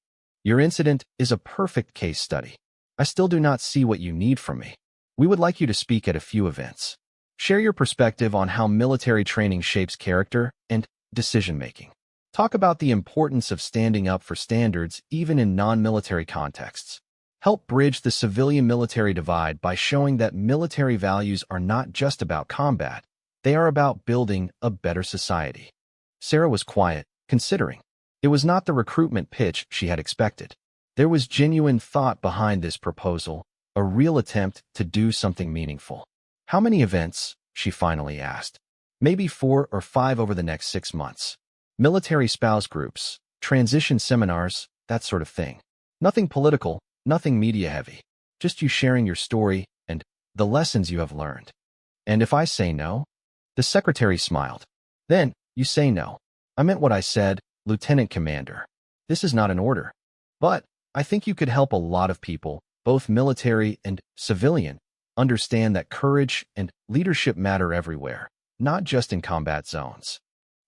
Your incident is a perfect case study. I still do not see what you need from me. We would like you to speak at a few events. Share your perspective on how military training shapes character and decision-making. Talk about the importance of standing up for standards even in non-military contexts. Help bridge the civilian-military divide by showing that military values are not just about combat. They are about building a better society. Sarah was quiet, considering. It was not the recruitment pitch she had expected. There was genuine thought behind this proposal, a real attempt to do something meaningful. How many events? She finally asked. Maybe 4 or 5 over the next 6 months. Military spouse groups, transition seminars, that sort of thing. Nothing political, nothing media-heavy. Just you sharing your story and the lessons you have learned. And if I say no? The secretary smiled. Then, you say no. I meant what I said, Lieutenant Commander. This is not an order. But I think you could help a lot of people, both military and civilian, understand that courage and leadership matter everywhere, not just in combat zones.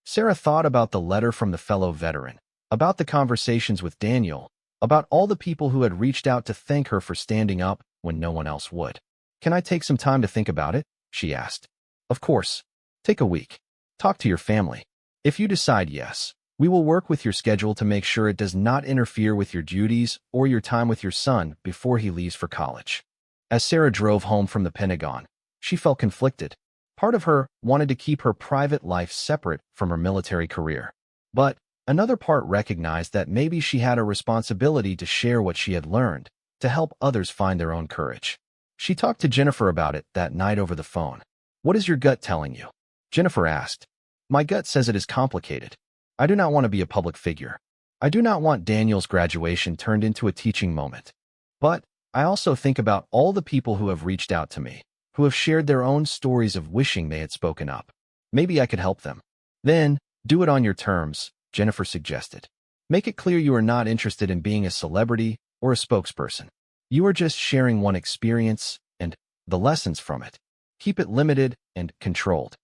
Sarah thought about the letter from the fellow veteran, about the conversations with Daniel, about all the people who had reached out to thank her for standing up when no one else would. Can I take some time to think about it? She asked. Of course. Take a week. Talk to your family. If you decide yes, we will work with your schedule to make sure it does not interfere with your duties or your time with your son before he leaves for college. As Sarah drove home from the Pentagon, she felt conflicted. Part of her wanted to keep her private life separate from her military career. But another part recognized that maybe she had a responsibility to share what she had learned, to help others find their own courage. She talked to Jennifer about it that night over the phone. What is your gut telling you? Jennifer asked. My gut says it is complicated. I do not want to be a public figure. I do not want Daniel's graduation turned into a teaching moment. But I also think about all the people who have reached out to me, who have shared their own stories of wishing they had spoken up. Maybe I could help them. Then, do it on your terms, Jennifer suggested. Make it clear you are not interested in being a celebrity or a spokesperson. You are just sharing one experience and the lessons from it. Keep it limited and controlled.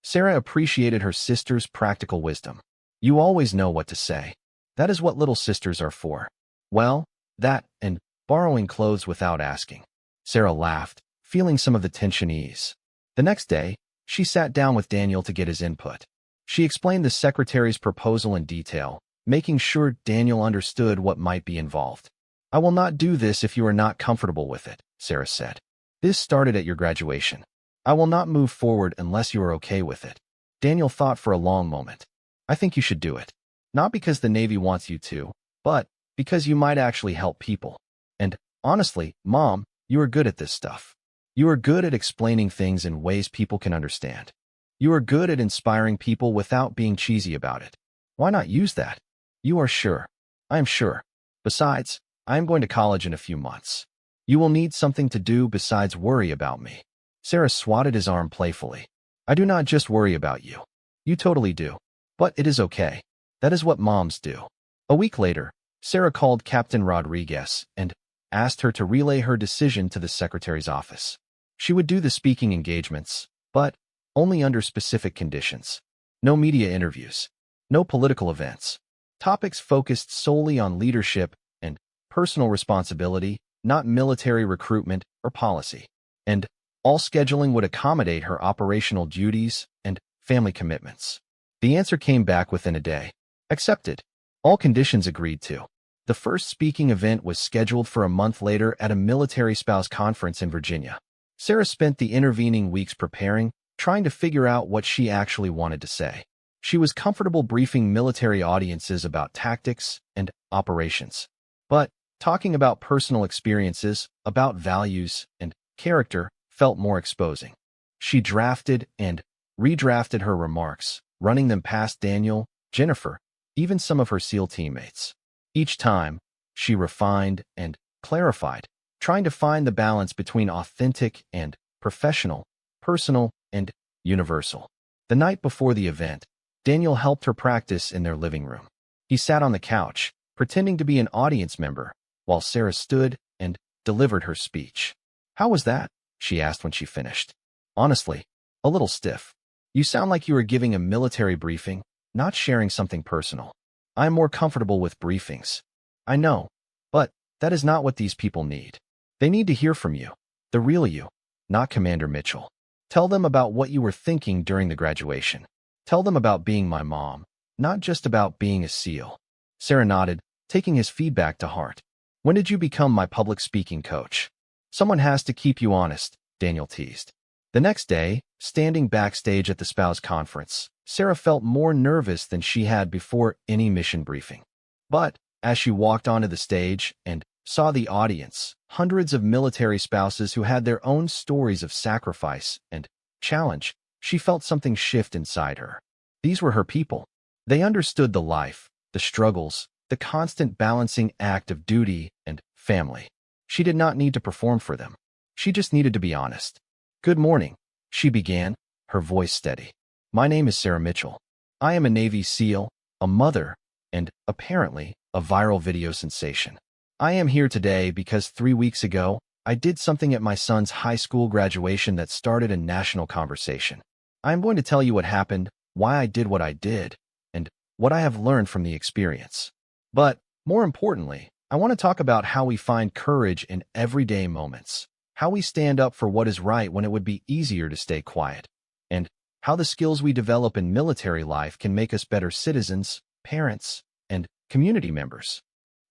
Sarah appreciated her sister's practical wisdom. You always know what to say. That is what little sisters are for. Well, that and borrowing clothes without asking. Sarah laughed, feeling some of the tension ease. The next day, she sat down with Daniel to get his input. She explained the secretary's proposal in detail, making sure Daniel understood what might be involved. I will not do this if you are not comfortable with it, Sarah said. This started at your graduation. I will not move forward unless you are okay with it. Daniel thought for a long moment. I think you should do it. Not because the Navy wants you to, but because you might actually help people. And honestly, Mom, you are good at this stuff. You are good at explaining things in ways people can understand. You are good at inspiring people without being cheesy about it. Why not use that? You are sure. I am sure. Besides, I am going to college in a few months. You will need something to do besides worry about me. Sarah swatted his arm playfully. I do not just worry about you. You totally do. But it is okay. That is what moms do. A week later, Sarah called Captain Rodriguez and asked her to relay her decision to the secretary's office. She would do the speaking engagements, but only under specific conditions. No media interviews. No political events. Topics focused solely on leadership and personal responsibility, not military recruitment or policy. And all scheduling would accommodate her operational duties and family commitments. The answer came back within a day. Accepted. All conditions agreed to. The first speaking event was scheduled for a month later at a military spouse conference in Virginia. Sarah spent the intervening weeks preparing, trying to figure out what she actually wanted to say. She was comfortable briefing military audiences about tactics and operations. But talking about personal experiences, about values and character, felt more exposing. She drafted and redrafted her remarks, running them past Daniel, Jennifer, even some of her SEAL teammates. Each time, she refined and clarified, trying to find the balance between authentic and professional, personal and universal. The night before the event, Daniel helped her practice in their living room. He sat on the couch, pretending to be an audience member, while Sarah stood and delivered her speech. How was that? She asked when she finished. Honestly, a little stiff. You sound like you were giving a military briefing, not sharing something personal. I am more comfortable with briefings. I know, but that is not what these people need. They need to hear from you, the real you, not Commander Mitchell. Tell them about what you were thinking during the graduation. Tell them about being my mom, not just about being a SEAL. Sarah nodded, taking his feedback to heart. When did you become my public speaking coach? Someone has to keep you honest, Daniel teased. The next day, standing backstage at the spouse conference, Sarah felt more nervous than she had before any mission briefing. But as she walked onto the stage and saw the audience, hundreds of military spouses who had their own stories of sacrifice and challenge, she felt something shift inside her. These were her people. They understood the life, the struggles, the constant balancing act of duty and family. She did not need to perform for them. She just needed to be honest. Good morning, she began, her voice steady. My name is Sarah Mitchell. I am a Navy SEAL, a mother, and, apparently, a viral video sensation. I am here today because 3 weeks ago, I did something at my son's high school graduation that started a national conversation. I am going to tell you what happened, why I did what I did, and what I have learned from the experience. But, more importantly, I want to talk about how we find courage in everyday moments, how we stand up for what is right when it would be easier to stay quiet, and how the skills we develop in military life can make us better citizens, parents, and community members.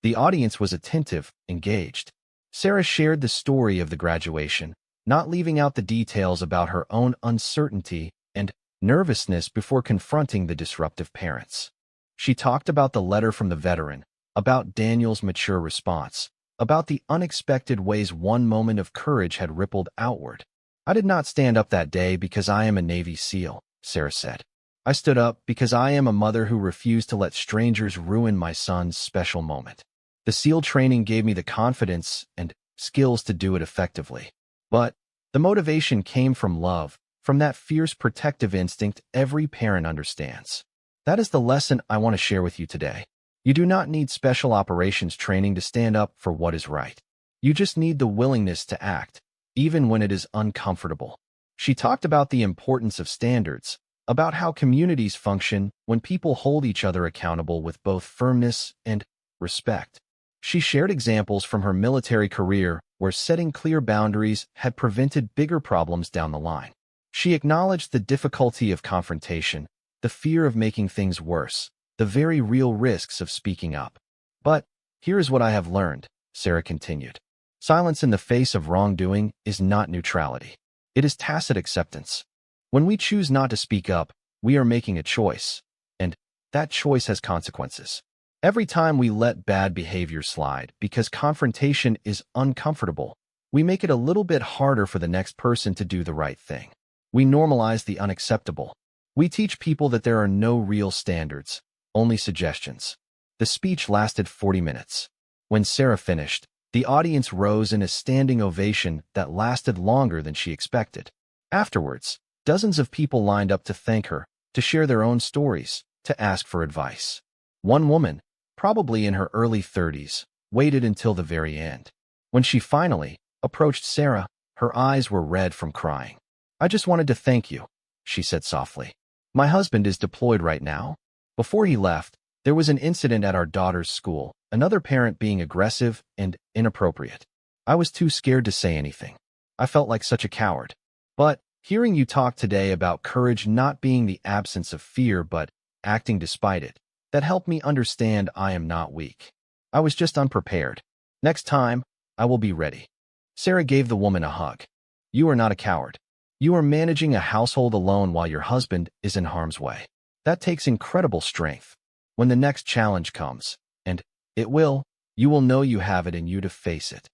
The audience was attentive, engaged. Sarah shared the story of the graduation, not leaving out the details about her own uncertainty and nervousness before confronting the disruptive parents. She talked about the letter from the veteran, about Daniel's mature response, about the unexpected ways one moment of courage had rippled outward. I did not stand up that day because I am a Navy SEAL, Sarah said. I stood up because I am a mother who refused to let strangers ruin my son's special moment. The SEAL training gave me the confidence and skills to do it effectively. But the motivation came from love, from that fierce protective instinct every parent understands. That is the lesson I want to share with you today. You do not need special operations training to stand up for what is right. You just need the willingness to act, even when it is uncomfortable. She talked about the importance of standards, about how communities function when people hold each other accountable with both firmness and respect. She shared examples from her military career where setting clear boundaries had prevented bigger problems down the line. She acknowledged the difficulty of confrontation, the fear of making things worse, the very real risks of speaking up. But here is what I have learned, Sarah continued. Silence in the face of wrongdoing is not neutrality. It is tacit acceptance. When we choose not to speak up, we are making a choice, and that choice has consequences. Every time we let bad behavior slide because confrontation is uncomfortable, we make it a little bit harder for the next person to do the right thing. We normalize the unacceptable. We teach people that there are no real standards, only suggestions. The speech lasted 40 minutes. When Sarah finished, the audience rose in a standing ovation that lasted longer than she expected. Afterwards, dozens of people lined up to thank her, to share their own stories, to ask for advice. One woman, probably in her early 30s, waited until the very end. When she finally approached Sarah, her eyes were red from crying. "I just wanted to thank you," she said softly. "My husband is deployed right now." Before he left, there was an incident at our daughter's school, another parent being aggressive and inappropriate. I was too scared to say anything. I felt like such a coward. But hearing you talk today about courage not being the absence of fear but acting despite it, that helped me understand I am not weak. I was just unprepared. Next time, I will be ready. Sarah gave the woman a hug. You are not a coward. You are managing a household alone while your husband is in harm's way. That takes incredible strength. When the next challenge comes, and it will, you will know you have it in you to face it.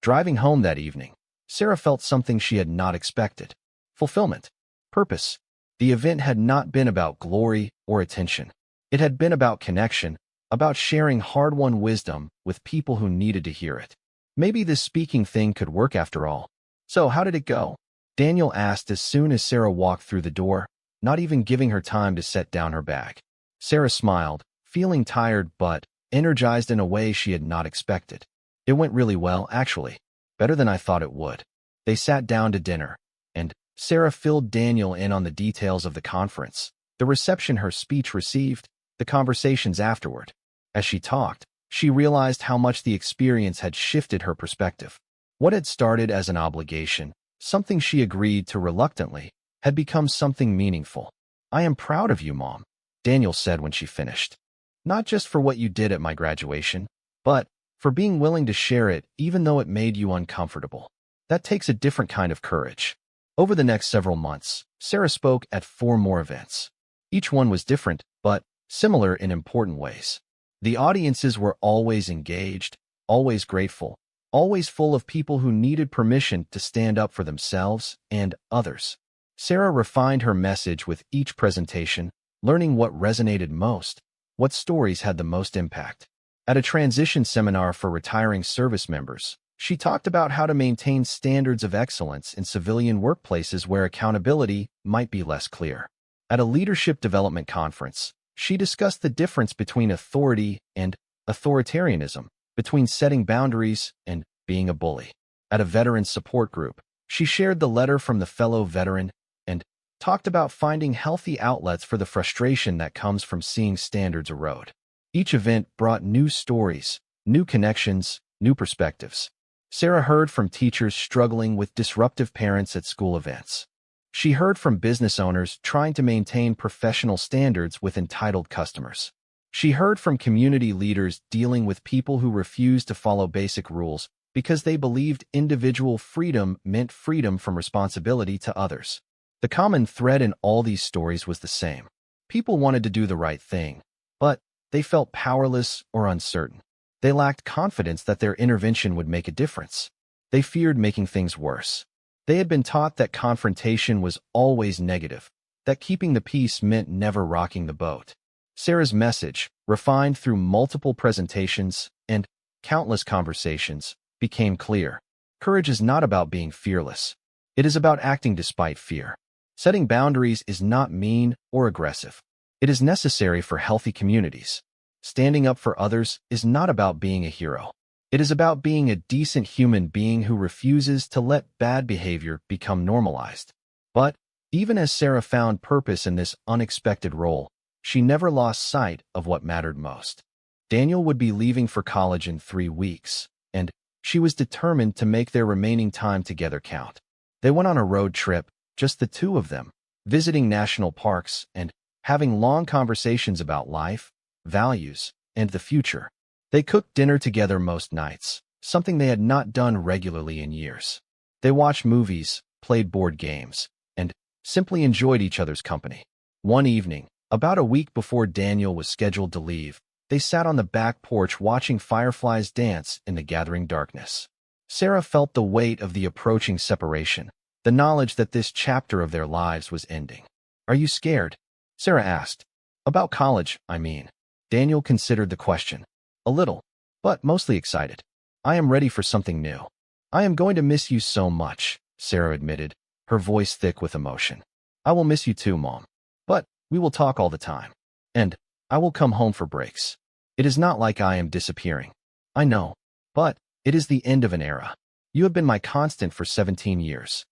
Driving home that evening, Sarah felt something she had not expected. Fulfillment. Purpose. The event had not been about glory or attention. It had been about connection, about sharing hard-won wisdom with people who needed to hear it. Maybe this speaking thing could work after all. So how did it go? Daniel asked as soon as Sarah walked through the door, not even giving her time to set down her bag. Sarah smiled, feeling tired but energized in a way she had not expected. It went really well, actually. Better than I thought it would. They sat down to dinner, and Sarah filled Daniel in on the details of the conference, the reception her speech received, the conversations afterward. As she talked, she realized how much the experience had shifted her perspective. What had started as an obligation, something she agreed to reluctantly, had become something meaningful. "I am proud of you, Mom," Daniel said when she finished. "Not just for what you did at my graduation, but for being willing to share it even though it made you uncomfortable. That takes a different kind of courage." Over the next several months, Sarah spoke at 4 more events. Each one was different, but similar in important ways. The audiences were always engaged, always grateful, always full of people who needed permission to stand up for themselves and others. Sarah refined her message with each presentation, learning what resonated most, what stories had the most impact. At a transition seminar for retiring service members, she talked about how to maintain standards of excellence in civilian workplaces where accountability might be less clear. At a leadership development conference, she discussed the difference between authority and authoritarianism, between setting boundaries and being a bully. At a veteran support group, she shared the letter from the fellow veteran and talked about finding healthy outlets for the frustration that comes from seeing standards erode. Each event brought new stories, new connections, new perspectives. Sarah heard from teachers struggling with disruptive parents at school events. She heard from business owners trying to maintain professional standards with entitled customers. She heard from community leaders dealing with people who refused to follow basic rules because they believed individual freedom meant freedom from responsibility to others. The common thread in all these stories was the same. People wanted to do the right thing, but they felt powerless or uncertain. They lacked confidence that their intervention would make a difference. They feared making things worse. They had been taught that confrontation was always negative, that keeping the peace meant never rocking the boat. Sarah's message, refined through multiple presentations and countless conversations, became clear. Courage is not about being fearless. It is about acting despite fear. Setting boundaries is not mean or aggressive. It is necessary for healthy communities. Standing up for others is not about being a hero. It is about being a decent human being who refuses to let bad behavior become normalized. But Even as Sarah found purpose in this unexpected role, she never lost sight of what mattered most. Daniel would be leaving for college in 3 weeks, and she was determined to make their remaining time together count. They went on a road trip, just the two of them, visiting national parks and having long conversations about life, values, and the future. They cooked dinner together most nights, something they had not done regularly in years. They watched movies, played board games, and simply enjoyed each other's company. One evening, about a week before Daniel was scheduled to leave, they sat on the back porch watching fireflies dance in the gathering darkness. Sarah felt the weight of the approaching separation, the knowledge that this chapter of their lives was ending. "Are you scared?" Sarah asked. "About college, I mean." Daniel considered the question. "A little, but mostly excited. I am ready for something new." "I am going to miss you so much," Sarah admitted, her voice thick with emotion. "I will miss you too, Mom. But we will talk all the time. And I will come home for breaks. It is not like I am disappearing. I know. But it is the end of an era. You have been my constant for 17 years.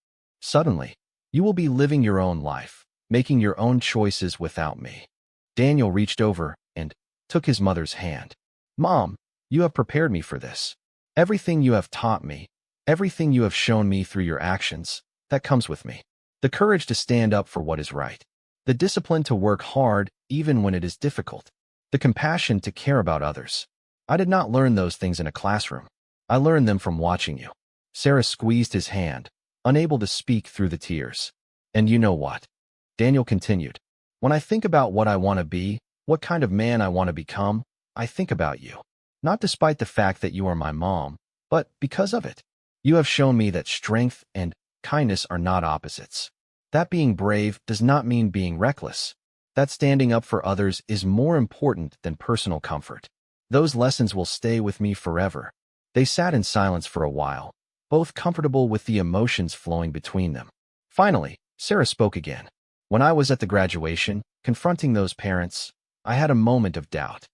Suddenly, you will be living your own life, making your own choices without me." Daniel reached over and took his mother's hand. "Mom, you have prepared me for this. Everything you have taught me, everything you have shown me through your actions, that comes with me. The courage to stand up for what is right. The discipline to work hard even when it is difficult. The compassion to care about others. I did not learn those things in a classroom. I learned them from watching you." Sarah squeezed his hand, unable to speak through the tears. "And you know what?" Daniel continued. "When I think about what I want to be, what kind of man I want to become, I think about you. Not despite the fact that you are my mom, but because of it. You have shown me that strength and kindness are not opposites. That being brave does not mean being reckless. That standing up for others is more important than personal comfort. Those lessons will stay with me forever." They sat in silence for a while, both comfortable with the emotions flowing between them. Finally, Sarah spoke again. "When I was at the graduation, confronting those parents, I had a moment of doubt.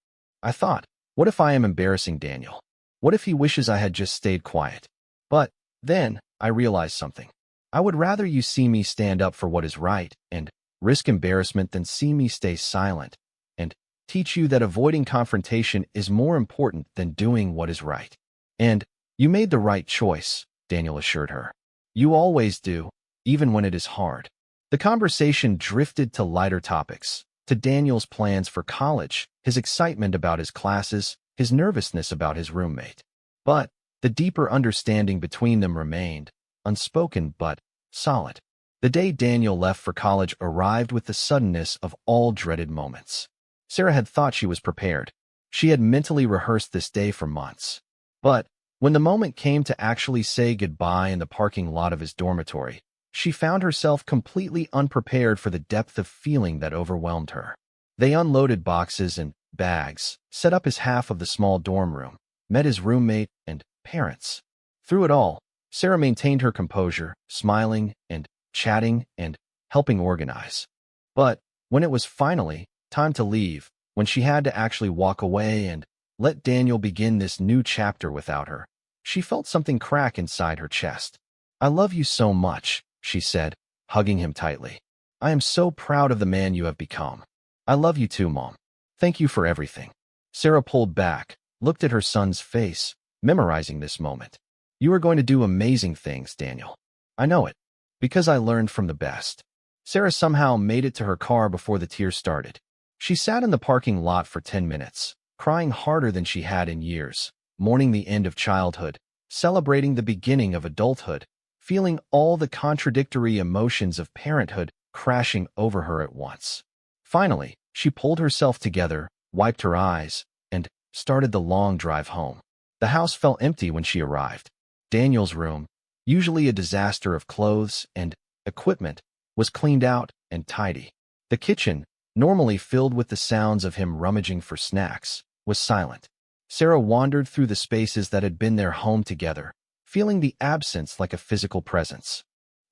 I thought, what if I am embarrassing Daniel? What if he wishes I had just stayed quiet? But then I realized something. I would rather you see me stand up for what is right and risk embarrassment than see me stay silent and teach you that avoiding confrontation is more important than doing what is right. And you made the right choice," Daniel assured her. "You always do, even when it is hard." The conversation drifted to lighter topics, to Daniel's plans for college, his excitement about his classes, his nervousness about his roommate. But the deeper understanding between them remained, unspoken but solid. The day Daniel left for college arrived with the suddenness of all dreaded moments. Sarah had thought she was prepared. She had mentally rehearsed this day for months. But when the moment came to actually say goodbye in the parking lot of his dormitory, she found herself completely unprepared for the depth of feeling that overwhelmed her. They unloaded boxes and bags, set up his half of the small dorm room, met his roommate and parents. Through it all, Sarah maintained her composure, smiling and chatting and helping organize. But when it was finally time to leave, when she had to actually walk away and let Daniel begin this new chapter without her, she felt something crack inside her chest. "I love you so much," she said, hugging him tightly. "I am so proud of the man you have become." "I love you too, Mom. Thank you for everything." Sarah pulled back, looked at her son's face, memorizing this moment. "You are going to do amazing things, Daniel. I know it, because I learned from the best." Sarah somehow made it to her car before the tears started. She sat in the parking lot for 10 minutes, crying harder than she had in years, mourning the end of childhood, celebrating the beginning of adulthood, feeling all the contradictory emotions of parenthood crashing over her at once. Finally, she pulled herself together, wiped her eyes, and started the long drive home. The house felt empty when she arrived. Daniel's room, usually a disaster of clothes and equipment, was cleaned out and tidy. The kitchen, normally filled with the sounds of him rummaging for snacks, was silent. Sarah wandered through the spaces that had been their home together, feeling the absence like a physical presence.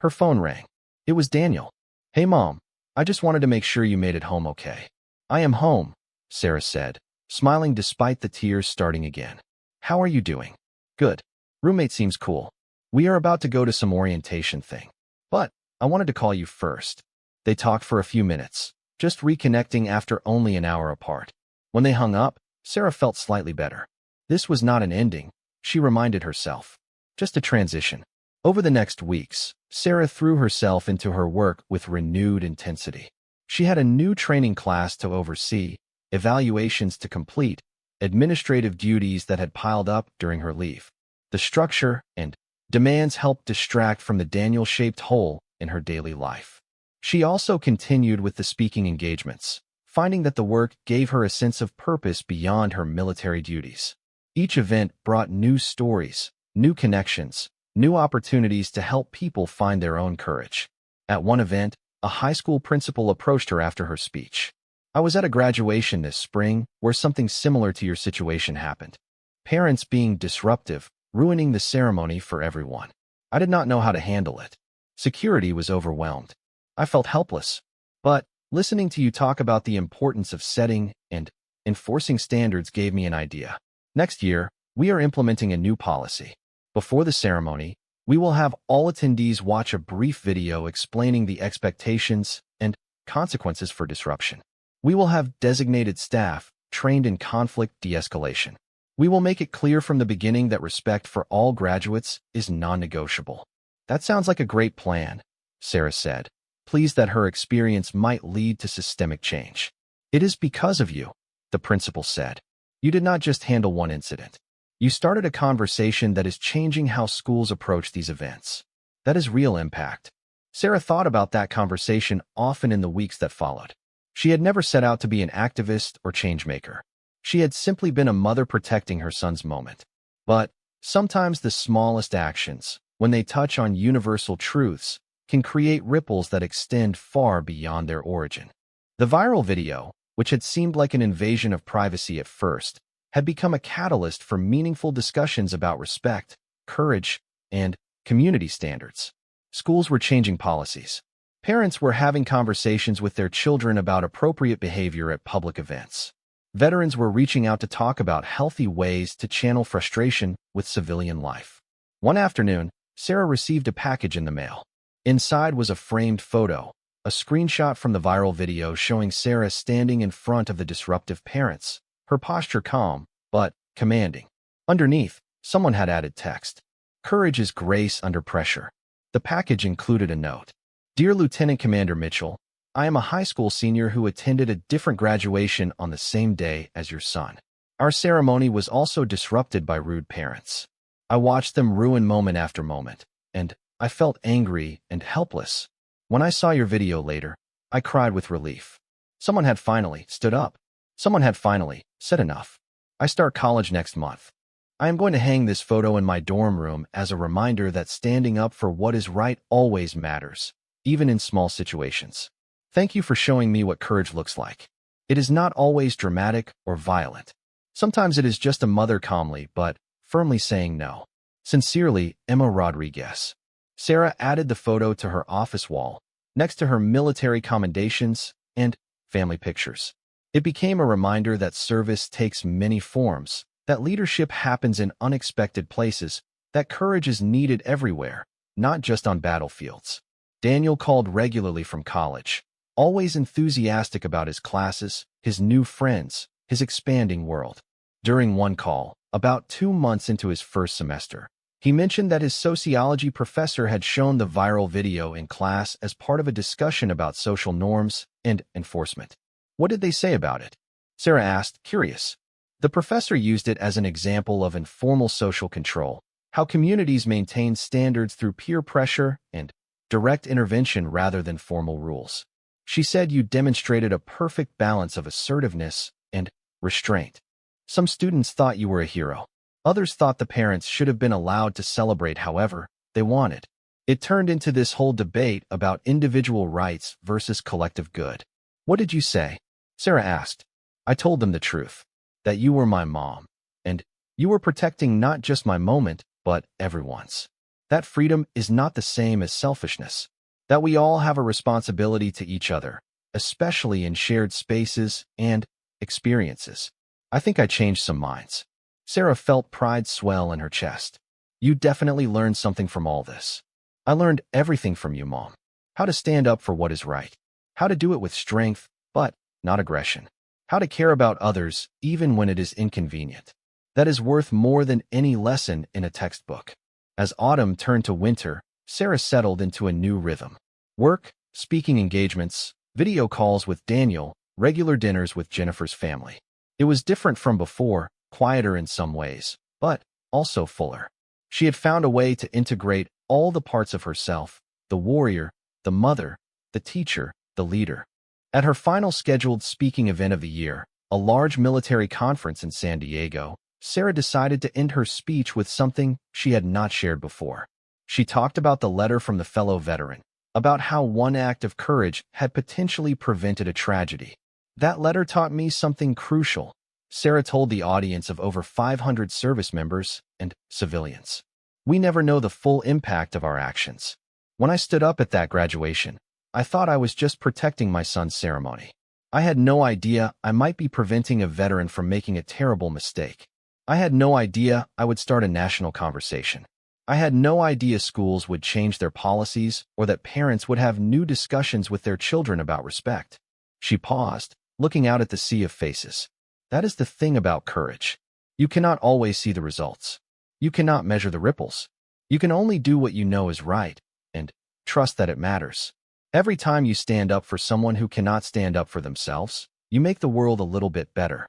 Her phone rang. It was Daniel. "Hey, Mom, I just wanted to make sure you made it home okay." "I am home," Sarah said, smiling despite the tears starting again. "How are you doing?" "Good. Roommate seems cool. We are about to go to some orientation thing. But I wanted to call you first. They talked for a few minutes, just reconnecting after only an hour apart. When they hung up, Sarah felt slightly better. This was not an ending, she reminded herself. Just a transition. Over the next weeks, Sarah threw herself into her work with renewed intensity. She had a new training class to oversee, evaluations to complete, administrative duties that had piled up during her leave. The structure and demands helped distract from the Daniel-shaped hole in her daily life. She also continued with the speaking engagements, finding that the work gave her a sense of purpose beyond her military duties. Each event brought new stories, new connections, new opportunities to help people find their own courage. At one event, a high school principal approached her after her speech. I was at a graduation this spring where something similar to your situation happened. Parents being disruptive, ruining the ceremony for everyone. I did not know how to handle it. Security was overwhelmed. I felt helpless. But listening to you talk about the importance of setting and enforcing standards gave me an idea. Next year, we are implementing a new policy. Before the ceremony, we will have all attendees watch a brief video explaining the expectations and consequences for disruption. We will have designated staff trained in conflict de-escalation. We will make it clear from the beginning that respect for all graduates is non-negotiable. That sounds like a great plan, Sarah said, pleased that her experience might lead to systemic change. It is because of you, the principal said. You did not just handle one incident. You started a conversation that is changing how schools approach these events. That is real impact. Sarah thought about that conversation often in the weeks that followed. She had never set out to be an activist or changemaker. She had simply been a mother protecting her son's moment. But sometimes the smallest actions, when they touch on universal truths, can create ripples that extend far beyond their origin. The viral video, which had seemed like an invasion of privacy at first, had become a catalyst for meaningful discussions about respect, courage, and community standards. Schools were changing policies. Parents were having conversations with their children about appropriate behavior at public events. Veterans were reaching out to talk about healthy ways to channel frustration with civilian life. One afternoon, Sarah received a package in the mail. Inside was a framed photo, a screenshot from the viral video showing Sarah standing in front of the disruptive parents, her posture calm, but commanding. Underneath, someone had added text. Courage is grace under pressure. The package included a note. Dear Lieutenant Commander Mitchell, I am a high school senior who attended a different graduation on the same day as your son. Our ceremony was also disrupted by rude parents. I watched them ruin moment after moment, and I felt angry and helpless. When I saw your video later, I cried with relief. Someone had finally stood up. Someone had finally said enough. I start college next month. I am going to hang this photo in my dorm room as a reminder that standing up for what is right always matters, even in small situations. Thank you for showing me what courage looks like. It is not always dramatic or violent. Sometimes it is just a mother calmly but firmly saying no. Sincerely, Emma Rodriguez. Sarah added the photo to her office wall, next to her military commendations and family pictures. It became a reminder that service takes many forms, that leadership happens in unexpected places, that courage is needed everywhere, not just on battlefields. Daniel called regularly from college, always enthusiastic about his classes, his new friends, his expanding world. During one call, about 2 months into his first semester, he mentioned that his sociology professor had shown the viral video in class as part of a discussion about social norms and enforcement. What did they say about it? Sarah asked, curious. The professor used it as an example of informal social control, how communities maintain standards through peer pressure and direct intervention rather than formal rules. She said you demonstrated a perfect balance of assertiveness and restraint. Some students thought you were a hero. Others thought the parents should have been allowed to celebrate however they wanted. It turned into this whole debate about individual rights versus collective good. What did you say? Sarah asked. I told them the truth, that you were my mom, and you were protecting not just my moment, but everyone's. That freedom is not the same as selfishness, that we all have a responsibility to each other, especially in shared spaces and experiences. I think I changed some minds. Sarah felt pride swell in her chest. You definitely learned something from all this. I learned everything from you, Mom. how to stand up for what is right, how to do it with strength, but not aggression, how to care about others even when it is inconvenient. That is worth more than any lesson in a textbook. As autumn turned to winter, Sarah settled into a new rhythm. Work, speaking engagements, video calls with Daniel, regular dinners with Jennifer's family. It was different from before, quieter in some ways, but also fuller. She had found a way to integrate all the parts of herself, the warrior, the mother, the teacher, the leader. At her final scheduled speaking event of the year, a large military conference in San Diego, Sarah decided to end her speech with something she had not shared before. She talked about the letter from the fellow veteran, about how one act of courage had potentially prevented a tragedy. That letter taught me something crucial, Sarah told the audience of over 500 service members and civilians. We never know the full impact of our actions. When I stood up at that graduation, I thought I was just protecting my son's ceremony. I had no idea I might be preventing a veteran from making a terrible mistake. I had no idea I would start a national conversation. I had no idea schools would change their policies or that parents would have new discussions with their children about respect. She paused, looking out at the sea of faces. That is the thing about courage. You cannot always see the results. You cannot measure the ripples. You can only do what you know is right, and trust that it matters. Every time you stand up for someone who cannot stand up for themselves, you make the world a little bit better.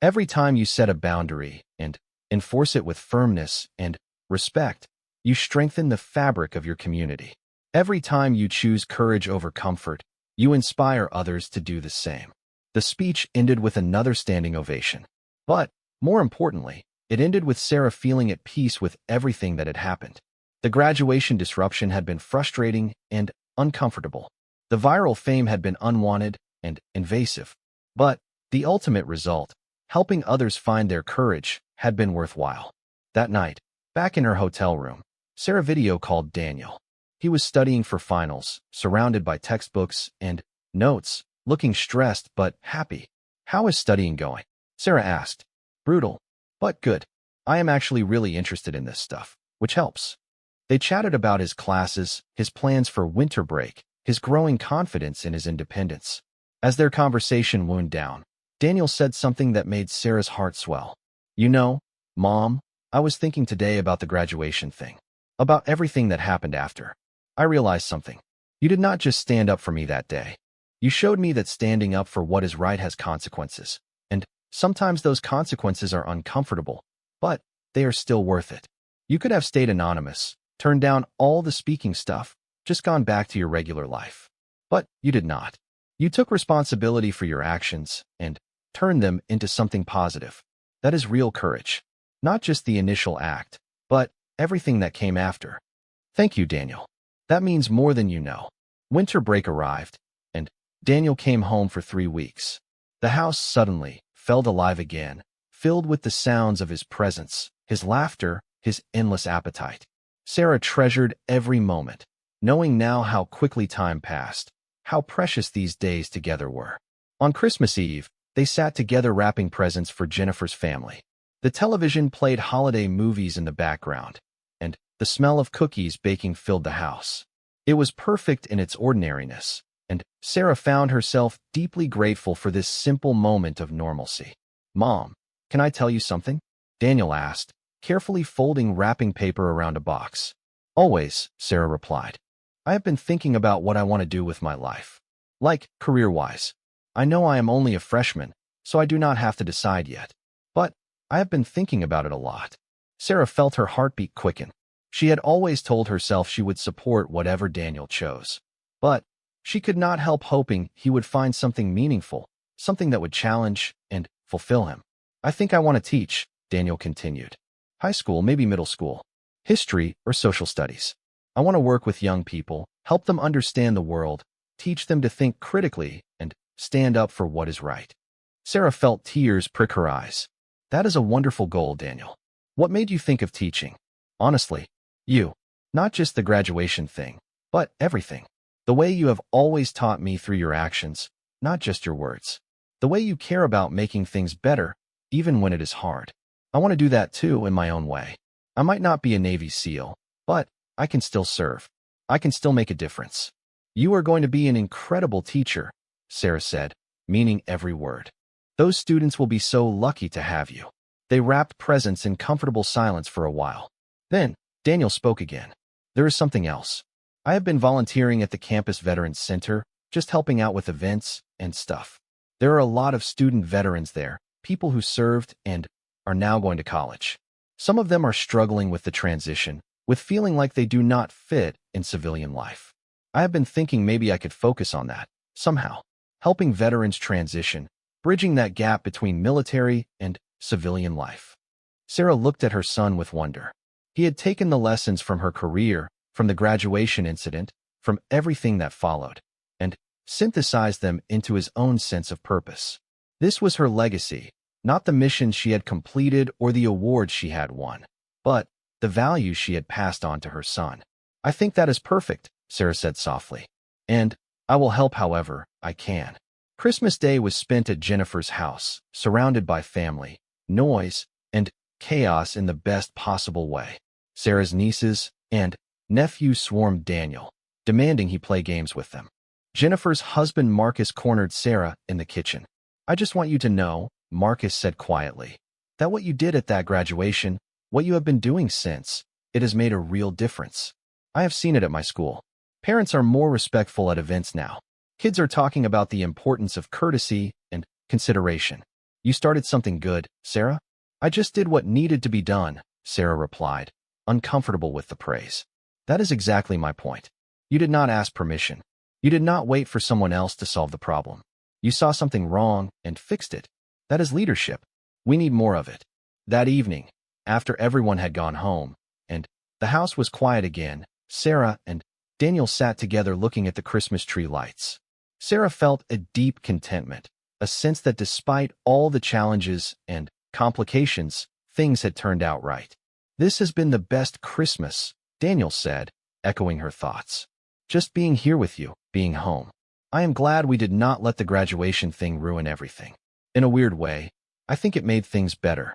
Every time you set a boundary and enforce it with firmness and respect, you strengthen the fabric of your community. Every time you choose courage over comfort, you inspire others to do the same. The speech ended with another standing ovation. But, more importantly, it ended with Sarah feeling at peace with everything that had happened. The graduation disruption had been frustrating and uncomfortable. The viral fame had been unwanted and invasive. But the ultimate result, helping others find their courage, had been worthwhile. That night, back in her hotel room, Sarah video called Daniel. He was studying for finals, surrounded by textbooks and notes, looking stressed but happy. "How is studying going?" Sarah asked. "Brutal, but good. I am actually really interested in this stuff, which helps." They chatted about his classes, his plans for winter break, his growing confidence in his independence. As their conversation wound down, Daniel said something that made Sarah's heart swell. "You know, Mom, I was thinking today about the graduation thing, about everything that happened after. I realized something. You did not just stand up for me that day. You showed me that standing up for what is right has consequences, and sometimes those consequences are uncomfortable, but they are still worth it. You could have stayed anonymous, turned down all the speaking stuff, just gone back to your regular life. But you did not. You took responsibility for your actions and turned them into something positive. That is real courage. Not just the initial act, but everything that came after." "Thank you, Daniel. That means more than you know." Winter break arrived, and Daniel came home for 3 weeks. The house suddenly felt alive again, filled with the sounds of his presence, his laughter, his endless appetite. Sarah treasured every moment, knowing now how quickly time passed, how precious these days together were. On Christmas Eve, they sat together wrapping presents for Jennifer's family. The television played holiday movies in the background, and the smell of cookies baking filled the house. It was perfect in its ordinariness, and Sarah found herself deeply grateful for this simple moment of normalcy. "Mom, can I tell you something?" Daniel asked, carefully folding wrapping paper around a box. "Always," Sarah replied. "I have been thinking about what I want to do with my life. Like, career-wise. I know I am only a freshman, so I do not have to decide yet. But I have been thinking about it a lot." Sarah felt her heartbeat quicken. She had always told herself she would support whatever Daniel chose. But she could not help hoping he would find something meaningful, something that would challenge and fulfill him. "I think I want to teach," Daniel continued. "High school, maybe middle school. History or social studies. I want to work with young people, help them understand the world, teach them to think critically, and stand up for what is right." Sarah felt tears prick her eyes. "That is a wonderful goal, Daniel. What made you think of teaching?" "Honestly, you. Not just the graduation thing, but everything. The way you have always taught me through your actions, not just your words. The way you care about making things better, even when it is hard. I want to do that too in my own way. I might not be a Navy SEAL, but I can still serve. I can still make a difference." You are going to be an incredible teacher, Sarah said, meaning every word. Those students will be so lucky to have you. They wrapped presents in comfortable silence for a while. Then, Daniel spoke again. There is something else. I have been volunteering at the Campus Veterans Center, just helping out with events and stuff. There are a lot of student veterans there, people who served and are now going to college. Some of them are struggling with the transition, with feeling like they do not fit in civilian life. I have been thinking maybe I could focus on that, somehow, helping veterans transition, bridging that gap between military and civilian life. Sarah looked at her son with wonder. He had taken the lessons from her career, from the graduation incident, from everything that followed, and synthesized them into his own sense of purpose. This was her legacy, not the missions she had completed or the awards she had won, but the values she had passed on to her son. I think that is perfect, Sarah said softly. And I will help however I can. Christmas Day was spent at Jennifer's house, surrounded by family, noise, and chaos in the best possible way. Sarah's nieces and nephews swarmed Daniel, demanding he play games with them. Jennifer's husband Marcus cornered Sarah in the kitchen. I just want you to know, Marcus said quietly, that what you did at that graduation, what you have been doing since, it has made a real difference. I have seen it at my school. Parents are more respectful at events now. Kids are talking about the importance of courtesy and consideration. You started something good, Sarah? I just did what needed to be done, Sarah replied, uncomfortable with the praise. That is exactly my point. You did not ask permission. You did not wait for someone else to solve the problem. You saw something wrong and fixed it. That is leadership. We need more of it. That evening, after everyone had gone home, and the house was quiet again, Sarah and Daniel sat together looking at the Christmas tree lights. Sarah felt a deep contentment, a sense that despite all the challenges and complications, things had turned out right. This has been the best Christmas, Daniel said, echoing her thoughts. Just being here with you, being home. I am glad we did not let the graduation thing ruin everything. In a weird way, I think it made things better.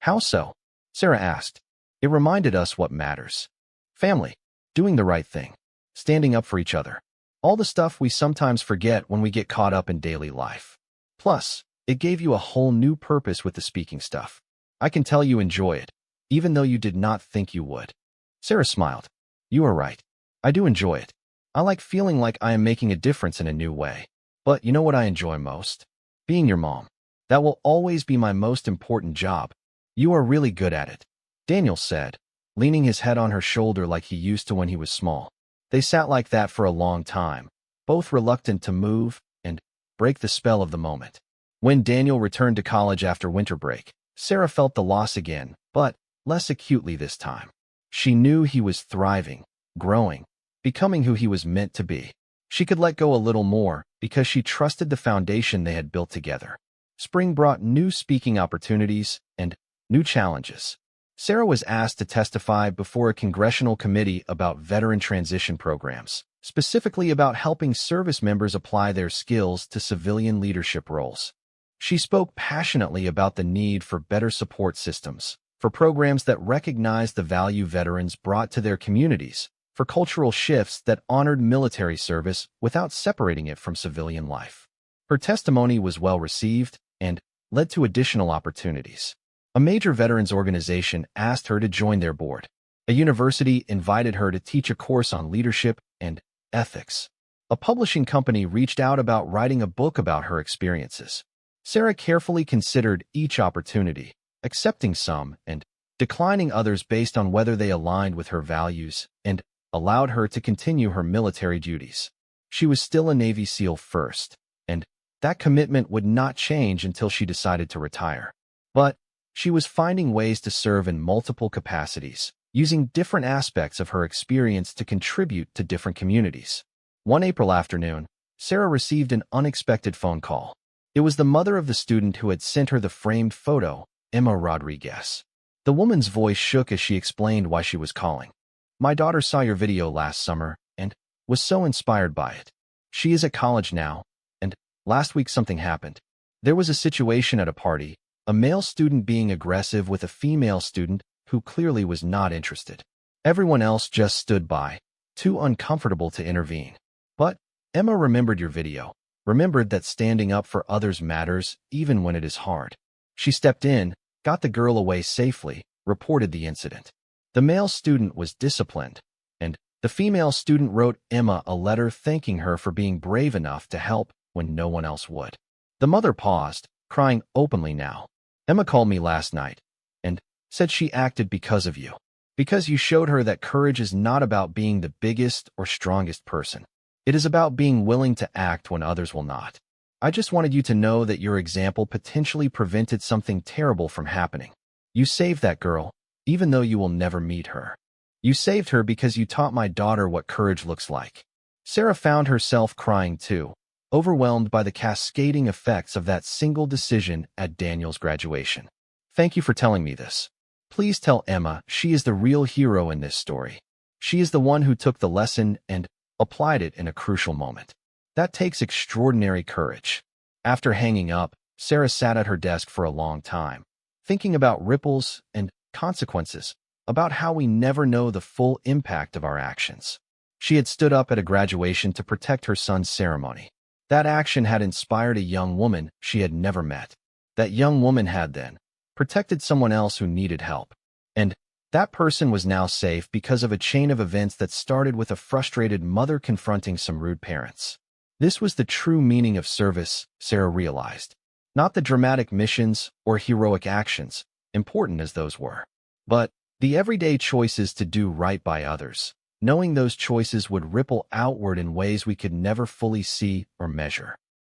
How so? Sarah asked. It reminded us what matters. Family, doing the right thing, standing up for each other. All the stuff we sometimes forget when we get caught up in daily life. Plus, it gave you a whole new purpose with the speaking stuff. I can tell you enjoy it, even though you did not think you would. Sarah smiled. You are right. I do enjoy it. I like feeling like I am making a difference in a new way. But you know what I enjoy most? Being your mom. That will always be my most important job. You are really good at it, Daniel said, leaning his head on her shoulder like he used to when he was small. They sat like that for a long time, both reluctant to move and break the spell of the moment. When Daniel returned to college after winter break, Sarah felt the loss again, but less acutely this time. She knew he was thriving, growing, becoming who he was meant to be. She could let go a little more because she trusted the foundation they had built together. Spring brought new speaking opportunities and new challenges. Sarah was asked to testify before a congressional committee about veteran transition programs, specifically about helping service members apply their skills to civilian leadership roles. She spoke passionately about the need for better support systems, for programs that recognized the value veterans brought to their communities, for cultural shifts that honored military service without separating it from civilian life. Her testimony was well received and led to additional opportunities. A major veterans organization asked her to join their board. A university invited her to teach a course on leadership and ethics. A publishing company reached out about writing a book about her experiences. Sarah carefully considered each opportunity, accepting some and declining others based on whether they aligned with her values and allowed her to continue her military duties. She was still a Navy SEAL first, and that commitment would not change until she decided to retire. But she was finding ways to serve in multiple capacities, using different aspects of her experience to contribute to different communities. One April afternoon, Sarah received an unexpected phone call. It was the mother of the student who had sent her the framed photo, Emma Rodriguez. The woman's voice shook as she explained why she was calling. My daughter saw your video last summer and was so inspired by it. She is at college now, and last week something happened. There was a situation at a party, a male student being aggressive with a female student who clearly was not interested. Everyone else just stood by, too uncomfortable to intervene. But Emma remembered your video, remembered that standing up for others matters even when it is hard. She stepped in, got the girl away safely, reported the incident. The male student was disciplined, and the female student wrote Emma a letter thanking her for being brave enough to help when no one else would. The mother paused, crying openly now. Emma called me last night and said she acted because of you. Because you showed her that courage is not about being the biggest or strongest person. It is about being willing to act when others will not. I just wanted you to know that your example potentially prevented something terrible from happening. You saved that girl, even though you will never meet her. You saved her because you taught my daughter what courage looks like. Sarah found herself crying too, overwhelmed by the cascading effects of that single decision at Daniel's graduation. Thank you for telling me this. Please tell Emma she is the real hero in this story. She is the one who took the lesson and applied it in a crucial moment. That takes extraordinary courage. After hanging up, Sarah sat at her desk for a long time, thinking about ripples and consequences, about how we never know the full impact of our actions. She had stood up at a graduation to protect her son's ceremony. That action had inspired a young woman she had never met. That young woman had then protected someone else who needed help. And that person was now safe because of a chain of events that started with a frustrated mother confronting some rude parents. This was the true meaning of service, Sarah realized. Not the dramatic missions or heroic actions, important as those were, but the everyday choices to do right by others, knowing those choices would ripple outward in ways we could never fully see or measure.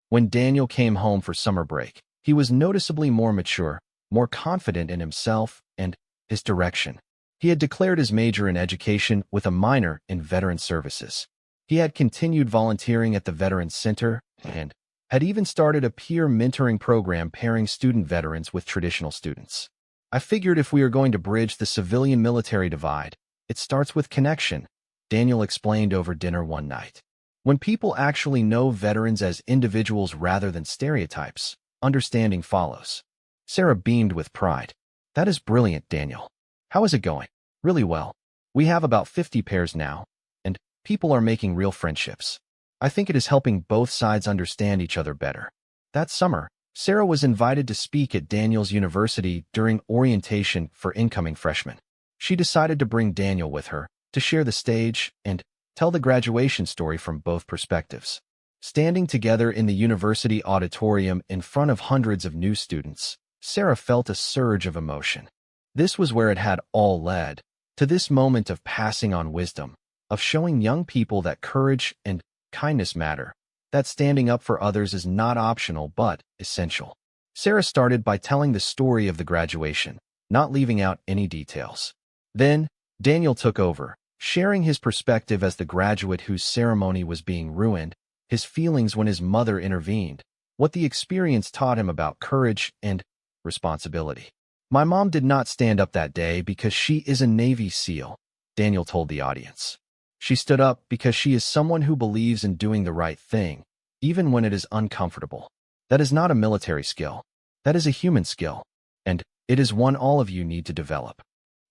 When Daniel came home for summer break, he was noticeably more mature, more confident in himself and his direction. He had declared his major in education with a minor in veteran services. He had continued volunteering at the Veterans Center and had even started a peer mentoring program pairing student veterans with traditional students. I figured if we are going to bridge the civilian-military divide, it starts with connection, Daniel explained over dinner one night. When people actually know veterans as individuals rather than stereotypes, understanding follows. Sarah beamed with pride. That is brilliant, Daniel. How is it going? Really well. We have about 50 pairs now, and people are making real friendships. I think it is helping both sides understand each other better. That summer, Sarah was invited to speak at Daniel's university during orientation for incoming freshmen. She decided to bring Daniel with her to share the stage and tell the graduation story from both perspectives. Standing together in the university auditorium in front of hundreds of new students, Sarah felt a surge of emotion. This was where it had all led, to this moment of passing on wisdom, of showing young people that courage and kindness matter, that standing up for others is not optional but essential. Sarah started by telling the story of the graduation, not leaving out any details. Then, Daniel took over, sharing his perspective as the graduate whose ceremony was being ruined, his feelings when his mother intervened, what the experience taught him about courage and responsibility. My mom did not stand up that day because she is a Navy SEAL, Daniel told the audience. She stood up because she is someone who believes in doing the right thing, even when it is uncomfortable. That is not a military skill. That is a human skill, and it is one all of you need to develop.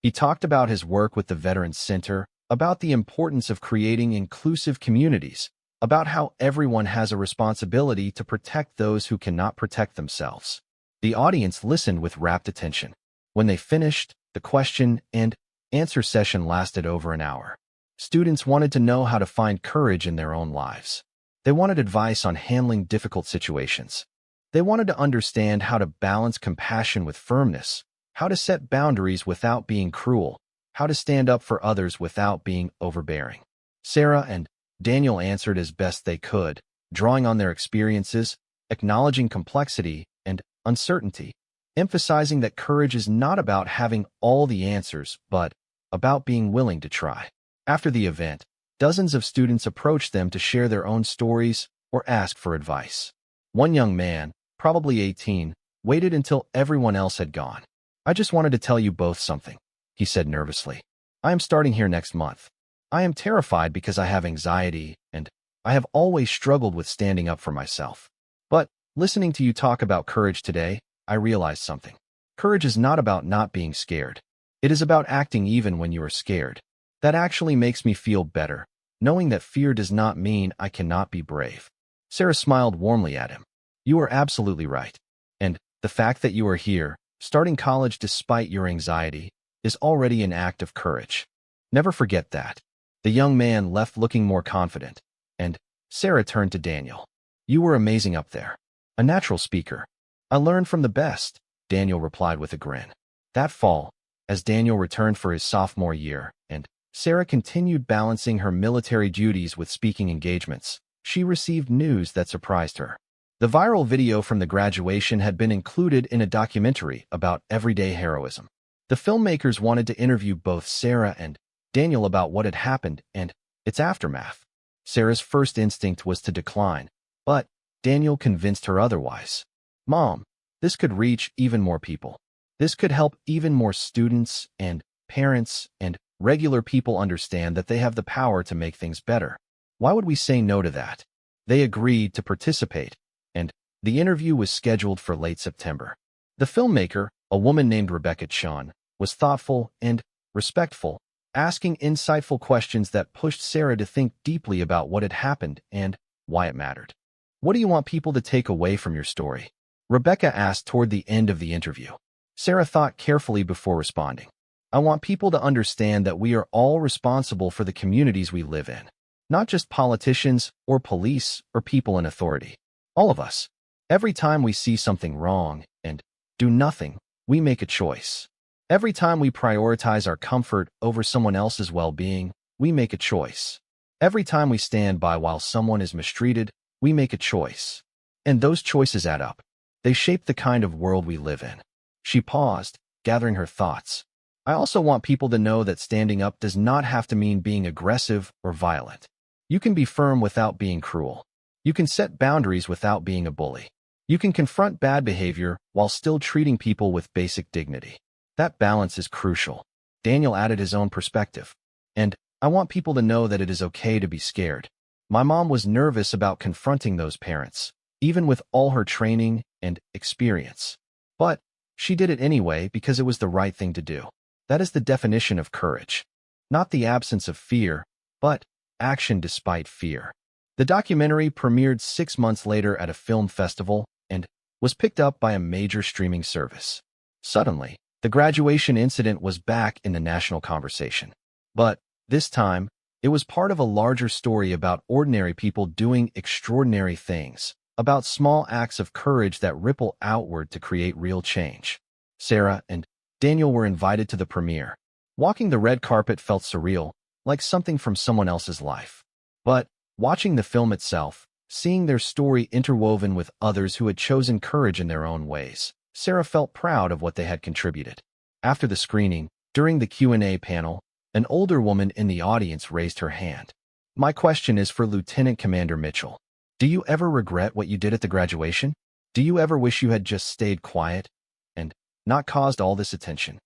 He talked about his work with the Veterans Center, about the importance of creating inclusive communities, about how everyone has a responsibility to protect those who cannot protect themselves. The audience listened with rapt attention. When they finished, the question and answer session lasted over an hour. Students wanted to know how to find courage in their own lives. They wanted advice on handling difficult situations. They wanted to understand how to balance compassion with firmness, how to set boundaries without being cruel, how to stand up for others without being overbearing. Sarah and Daniel answered as best they could, drawing on their experiences, acknowledging complexity and uncertainty, emphasizing that courage is not about having all the answers, but about being willing to try. After the event, dozens of students approached them to share their own stories or ask for advice. One young man, probably 18, waited until everyone else had gone. I just wanted to tell you both something, he said nervously. I am starting here next month. I am terrified because I have anxiety, and I have always struggled with standing up for myself. But listening to you talk about courage today, I realized something. Courage is not about not being scared. It is about acting even when you are scared. That actually makes me feel better, knowing that fear does not mean I cannot be brave. Sarah smiled warmly at him. You are absolutely right. And the fact that you are here, starting college despite your anxiety, is already an act of courage. Never forget that. The young man left looking more confident, and Sarah turned to Daniel. You were amazing up there. A natural speaker. I learned from the best, Daniel replied with a grin. That fall, as Daniel returned for his sophomore year, and Sarah continued balancing her military duties with speaking engagements, she received news that surprised her. The viral video from the graduation had been included in a documentary about everyday heroism. The filmmakers wanted to interview both Sarah and Daniel about what had happened and its aftermath. Sarah's first instinct was to decline, but Daniel convinced her otherwise. Mom, this could reach even more people. This could help even more students and parents and regular people understand that they have the power to make things better. Why would we say no to that? They agreed to participate, and the interview was scheduled for late September. The filmmaker, a woman named Rebecca Chon, was thoughtful and respectful, asking insightful questions that pushed Sarah to think deeply about what had happened and why it mattered. What do you want people to take away from your story? Rebecca asked toward the end of the interview. Sarah thought carefully before responding. I want people to understand that we are all responsible for the communities we live in, not just politicians or police or people in authority. All of us. Every time we see something wrong and do nothing, we make a choice. Every time we prioritize our comfort over someone else's well-being, we make a choice. Every time we stand by while someone is mistreated, we make a choice. And those choices add up. They shape the kind of world we live in. She paused, gathering her thoughts. I also want people to know that standing up does not have to mean being aggressive or violent. You can be firm without being cruel. You can set boundaries without being a bully. You can confront bad behavior while still treating people with basic dignity. That balance is crucial. Daniel added his own perspective. And I want people to know that it is okay to be scared. My mom was nervous about confronting those parents, even with all her training and experience. But she did it anyway because it was the right thing to do. That is the definition of courage. Not the absence of fear, but action despite fear. The documentary premiered 6 months later at a film festival and was picked up by a major streaming service. Suddenly, the graduation incident was back in the national conversation. But this time, it was part of a larger story about ordinary people doing extraordinary things, about small acts of courage that ripple outward to create real change. Sarah and Daniel were invited to the premiere. Walking the red carpet felt surreal, like something from someone else's life. But watching the film itself, seeing their story interwoven with others who had chosen courage in their own ways, Sarah felt proud of what they had contributed. After the screening, during the Q&A panel, an older woman in the audience raised her hand. My question is for Lieutenant Commander Mitchell. Do you ever regret what you did at the graduation? Do you ever wish you had just stayed quiet and not caused all this attention?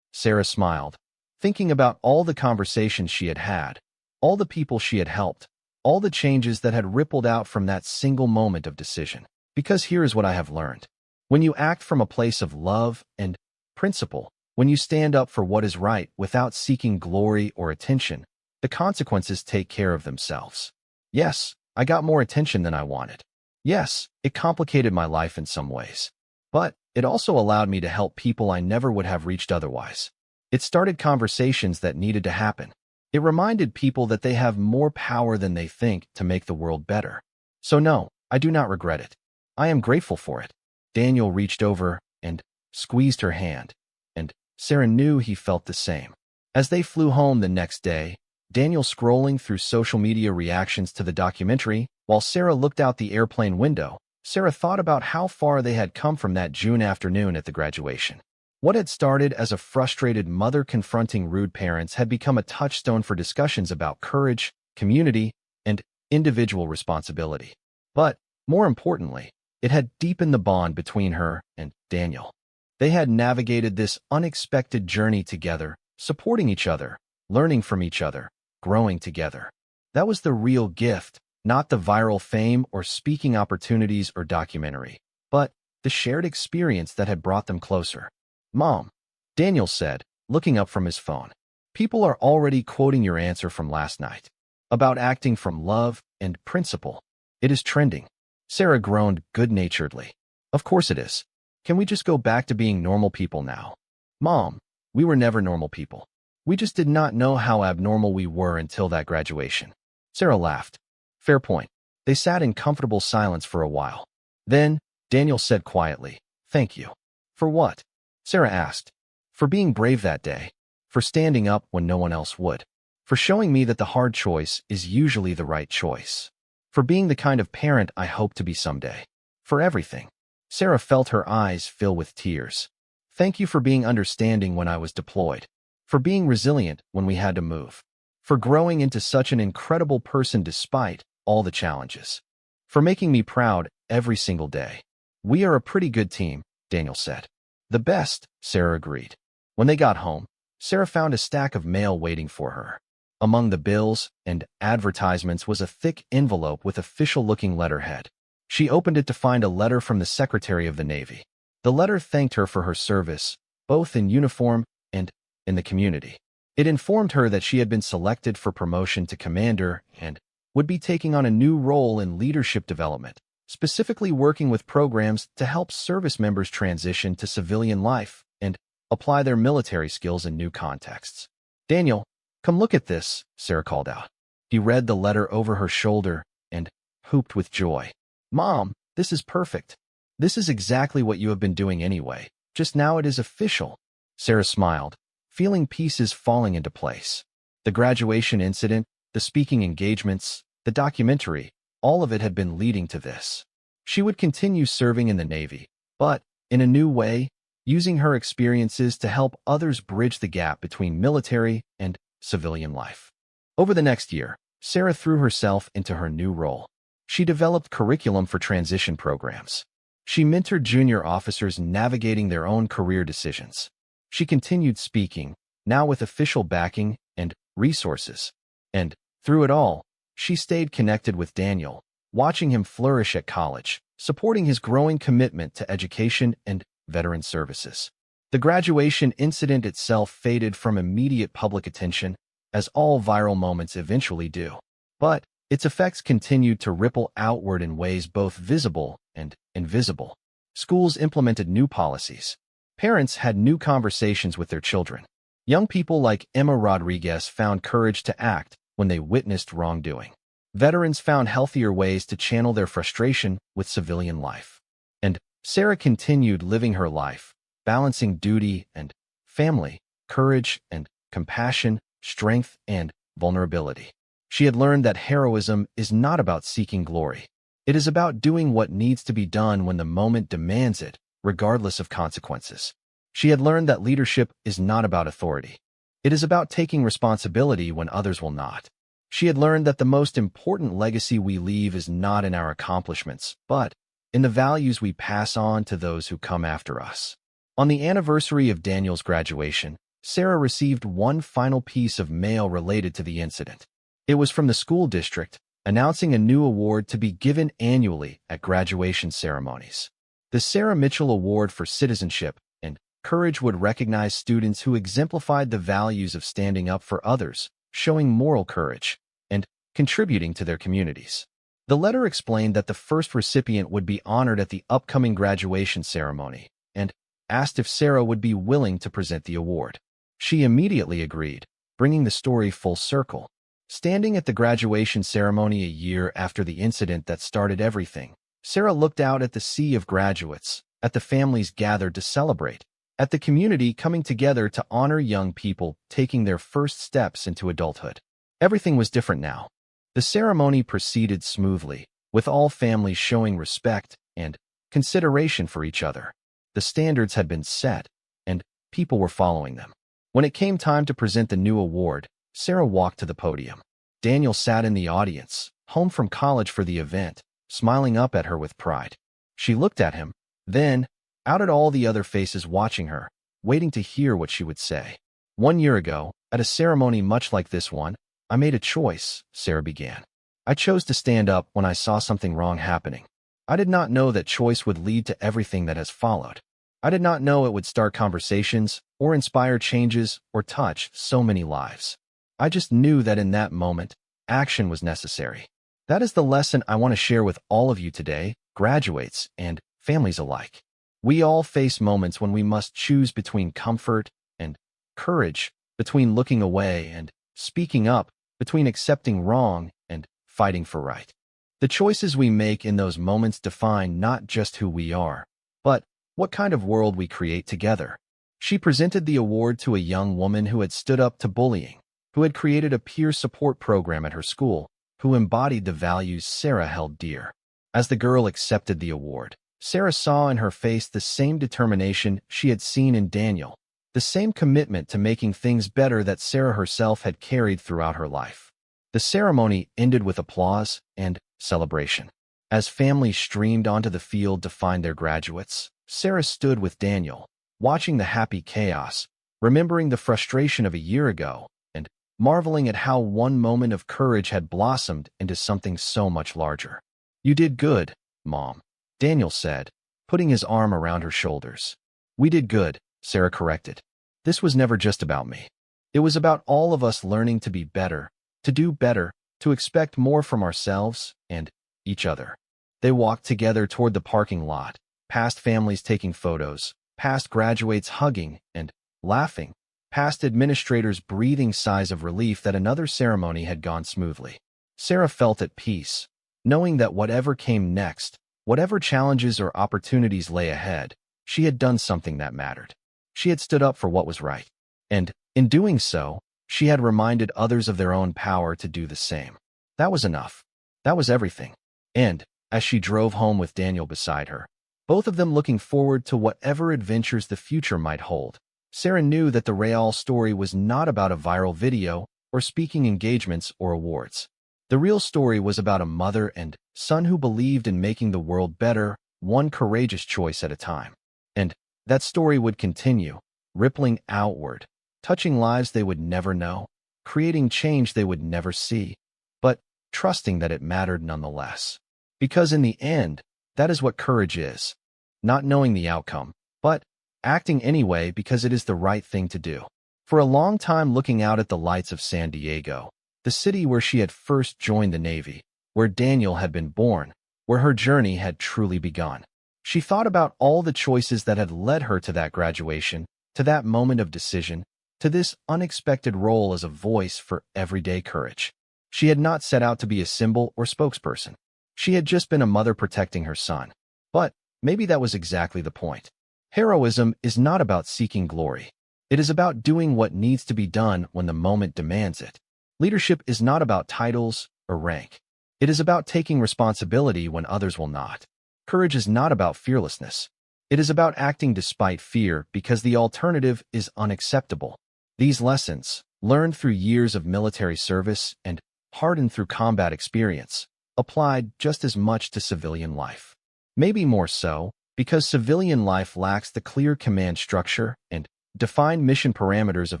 Sarah smiled, thinking about all the conversations she had had, all the people she had helped, all the changes that had rippled out from that single moment of decision. Because here is what I have learned. When you act from a place of love and principle, when you stand up for what is right without seeking glory or attention, the consequences take care of themselves. Yes, I got more attention than I wanted. Yes, it complicated my life in some ways. But it also allowed me to help people I never would have reached otherwise. It started conversations that needed to happen. It reminded people that they have more power than they think to make the world better. So no, I do not regret it. I am grateful for it. Daniel reached over and squeezed her hand, and Sarah knew he felt the same. As they flew home the next day, Daniel scrolling through social media reactions to the documentary, while Sarah looked out the airplane window, Sarah thought about how far they had come from that June afternoon at the graduation. What had started as a frustrated mother confronting rude parents had become a touchstone for discussions about courage, community, and individual responsibility. But, more importantly, it had deepened the bond between her and Daniel. They had navigated this unexpected journey together, supporting each other, learning from each other, growing together. That was the real gift, not the viral fame or speaking opportunities or documentary, but the shared experience that had brought them closer. Mom, Daniel said, looking up from his phone. People are already quoting your answer from last night. about acting from love and principle. It is trending. Sarah groaned good-naturedly. Of course it is. Can we just go back to being normal people now? Mom, we were never normal people. We just did not know how abnormal we were until that graduation. Sarah laughed. Fair point. They sat in comfortable silence for a while. Then, Daniel said quietly, "Thank you." For what? Sarah asked. For being brave that day. For standing up when no one else would. For showing me that the hard choice is usually the right choice. For being the kind of parent I hope to be someday. For everything. Sarah felt her eyes fill with tears. Thank you for being understanding when I was deployed. For being resilient when we had to move. For growing into such an incredible person despite all the challenges. For making me proud every single day. We are a pretty good team, Daniel said. The best, Sarah agreed. When they got home, Sarah found a stack of mail waiting for her. Among the bills and advertisements was a thick envelope with official-looking letterhead. She opened it to find a letter from the Secretary of the Navy. The letter thanked her for her service, both in uniform and in the community. It informed her that she had been selected for promotion to commander and would be taking on a new role in leadership development, specifically working with programs to help service members transition to civilian life and apply their military skills in new contexts. Daniel, come look at this, Sarah called out. He read the letter over her shoulder and whooped with joy. Mom, this is perfect. This is exactly what you have been doing anyway. Just now it is official. Sarah smiled, feeling pieces falling into place. The graduation incident, the speaking engagements, the documentary, all of it had been leading to this. She would continue serving in the Navy, but, in a new way, using her experiences to help others bridge the gap between military and civilian life. Over the next year, Sarah threw herself into her new role. She developed curriculum for transition programs. She mentored junior officers navigating their own career decisions. She continued speaking, now with official backing and resources. And, through it all, she stayed connected with Daniel, watching him flourish at college, supporting his growing commitment to education and veteran services. The graduation incident itself faded from immediate public attention, as all viral moments eventually do. But its effects continued to ripple outward in ways both visible and invisible. Schools implemented new policies. Parents had new conversations with their children. Young people like Emma Rodriguez found courage to act when they witnessed wrongdoing. Veterans found healthier ways to channel their frustration with civilian life. And Sarah continued living her life, balancing duty and family, courage and compassion, strength and vulnerability. She had learned that heroism is not about seeking glory. It is about doing what needs to be done when the moment demands it, regardless of consequences. She had learned that leadership is not about authority. It is about taking responsibility when others will not. She had learned that the most important legacy we leave is not in our accomplishments, but in the values we pass on to those who come after us. On the anniversary of Daniel's graduation, Sarah received one final piece of mail related to the incident. It was from the school district, announcing a new award to be given annually at graduation ceremonies. The Sarah Mitchell Award for Citizenship and Courage would recognize students who exemplified the values of standing up for others, showing moral courage, and contributing to their communities. The letter explained that the first recipient would be honored at the upcoming graduation ceremony, and asked if Sarah would be willing to present the award. She immediately agreed, bringing the story full circle. Standing at the graduation ceremony a year after the incident that started everything, Sarah looked out at the sea of graduates, at the families gathered to celebrate, at the community coming together to honor young people taking their first steps into adulthood. Everything was different now. The ceremony proceeded smoothly, with all families showing respect and consideration for each other. The standards had been set, and people were following them. When it came time to present the new award, Sarah walked to the podium. Daniel sat in the audience, home from college for the event, smiling up at her with pride. She looked at him, then, out at all the other faces watching her, waiting to hear what she would say. 1 year ago, at a ceremony much like this one, I made a choice, Sarah began. I chose to stand up when I saw something wrong happening. I did not know that choice would lead to everything that has followed. I did not know it would start conversations, or inspire changes, or touch so many lives. I just knew that in that moment, action was necessary. That is the lesson I want to share with all of you today, graduates and families alike. We all face moments when we must choose between comfort and courage, between looking away and speaking up, between accepting wrong and fighting for right. The choices we make in those moments define not just who we are, but what kind of world we create together. She presented the award to a young woman who had stood up to bullying, who had created a peer support program at her school, who embodied the values Sarah held dear. As the girl accepted the award, Sarah saw in her face the same determination she had seen in Daniel, the same commitment to making things better that Sarah herself had carried throughout her life. The ceremony ended with applause and celebration. As families streamed onto the field to find their graduates, Sarah stood with Daniel, watching the happy chaos, remembering the frustration of a year ago, and marveling at how one moment of courage had blossomed into something so much larger. "You did good, Mom," Daniel said, putting his arm around her shoulders. "We did good," Sarah corrected. "This was never just about me. It was about all of us learning to be better, to do better, to expect more from ourselves and each other." They walked together toward the parking lot, past families taking photos, past graduates hugging and laughing, past administrators breathing sighs of relief that another ceremony had gone smoothly. Sarah felt at peace, knowing that whatever came next, whatever challenges or opportunities lay ahead, she had done something that mattered. She had stood up for what was right. And, in doing so, she had reminded others of their own power to do the same. That was enough. That was everything. And, as she drove home with Daniel beside her, both of them looking forward to whatever adventures the future might hold, Sarah knew that the Real story was not about a viral video or speaking engagements or awards. The real story was about a mother and son who believed in making the world better, one courageous choice at a time. And that story would continue, rippling outward, touching lives they would never know, creating change they would never see, but trusting that it mattered nonetheless. Because in the end, that is what courage is. Not knowing the outcome, but acting anyway because it is the right thing to do. For a long time looking out at the lights of San Diego, the city where she had first joined the Navy, where Daniel had been born, where her journey had truly begun. She thought about all the choices that had led her to that graduation, to that moment of decision, to this unexpected role as a voice for everyday courage. She had not set out to be a symbol or spokesperson. She had just been a mother protecting her son. But maybe that was exactly the point. Heroism is not about seeking glory. It is about doing what needs to be done when the moment demands it. Leadership is not about titles or rank. It is about taking responsibility when others will not. Courage is not about fearlessness. It is about acting despite fear because the alternative is unacceptable. These lessons, learned through years of military service and hardened through combat experience, applied just as much to civilian life. Maybe more so, because civilian life lacks the clear command structure and defined mission parameters of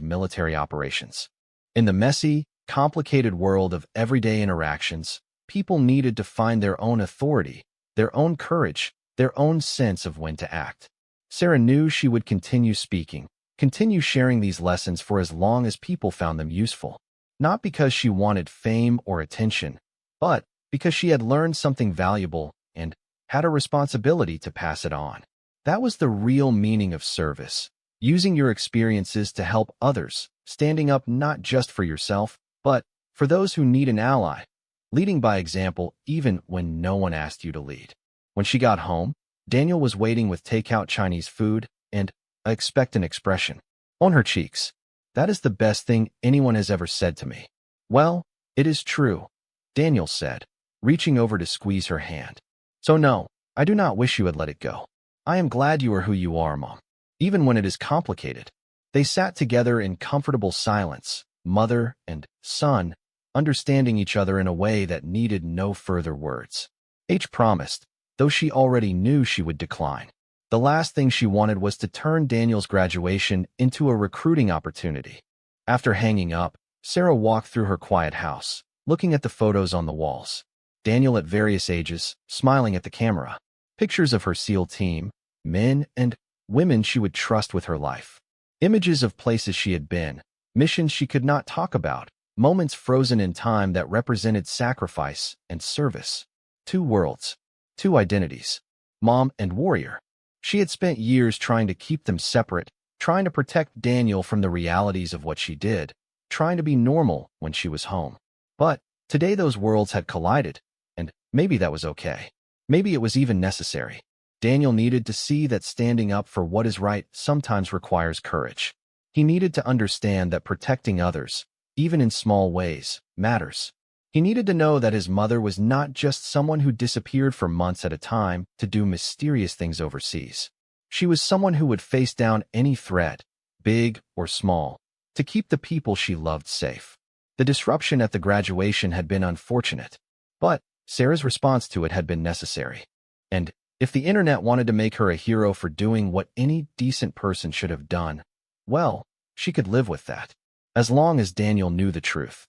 military operations. In the messy, complicated world of everyday interactions, people needed to find their own authority, their own courage, their own sense of when to act. Sarah knew she would continue speaking, continue sharing these lessons for as long as people found them useful. Not because she wanted fame or attention, but because she had learned something valuable and had a responsibility to pass it on. That was the real meaning of service, using your experiences to help others, standing up not just for yourself, but for those who need an ally, leading by example even when no one asked you to lead. When she got home, Daniel was waiting with takeout Chinese food and an expectant expression on her cheeks. "That is the best thing anyone has ever said to me." "Well, it is true," Daniel said, reaching over to squeeze her hand. "So no, I do not wish you had let it go. I am glad you are who you are, Mom, even when it is complicated." They sat together in comfortable silence, mother and son, understanding each other in a way that needed no further words. H promised, though she already knew she would decline. The last thing she wanted was to turn Daniel's graduation into a recruiting opportunity. After hanging up, Sarah walked through her quiet house, looking at the photos on the walls. Daniel at various ages, smiling at the camera. Pictures of her SEAL team, men and women she would trust with her life. Images of places she had been, missions she could not talk about, moments frozen in time that represented sacrifice and service. Two worlds, two identities, mom and warrior. She had spent years trying to keep them separate, trying to protect Daniel from the realities of what she did, trying to be normal when she was home. But today those worlds had collided, and maybe that was okay. Maybe it was even necessary. Daniel needed to see that standing up for what is right sometimes requires courage. He needed to understand that protecting others, even in small ways, matters. He needed to know that his mother was not just someone who disappeared for months at a time to do mysterious things overseas. She was someone who would face down any threat, big or small, to keep the people she loved safe. The disruption at the graduation had been unfortunate, but Sarah's response to it had been necessary. And if the internet wanted to make her a hero for doing what any decent person should have done, well, she could live with that, as long as Daniel knew the truth.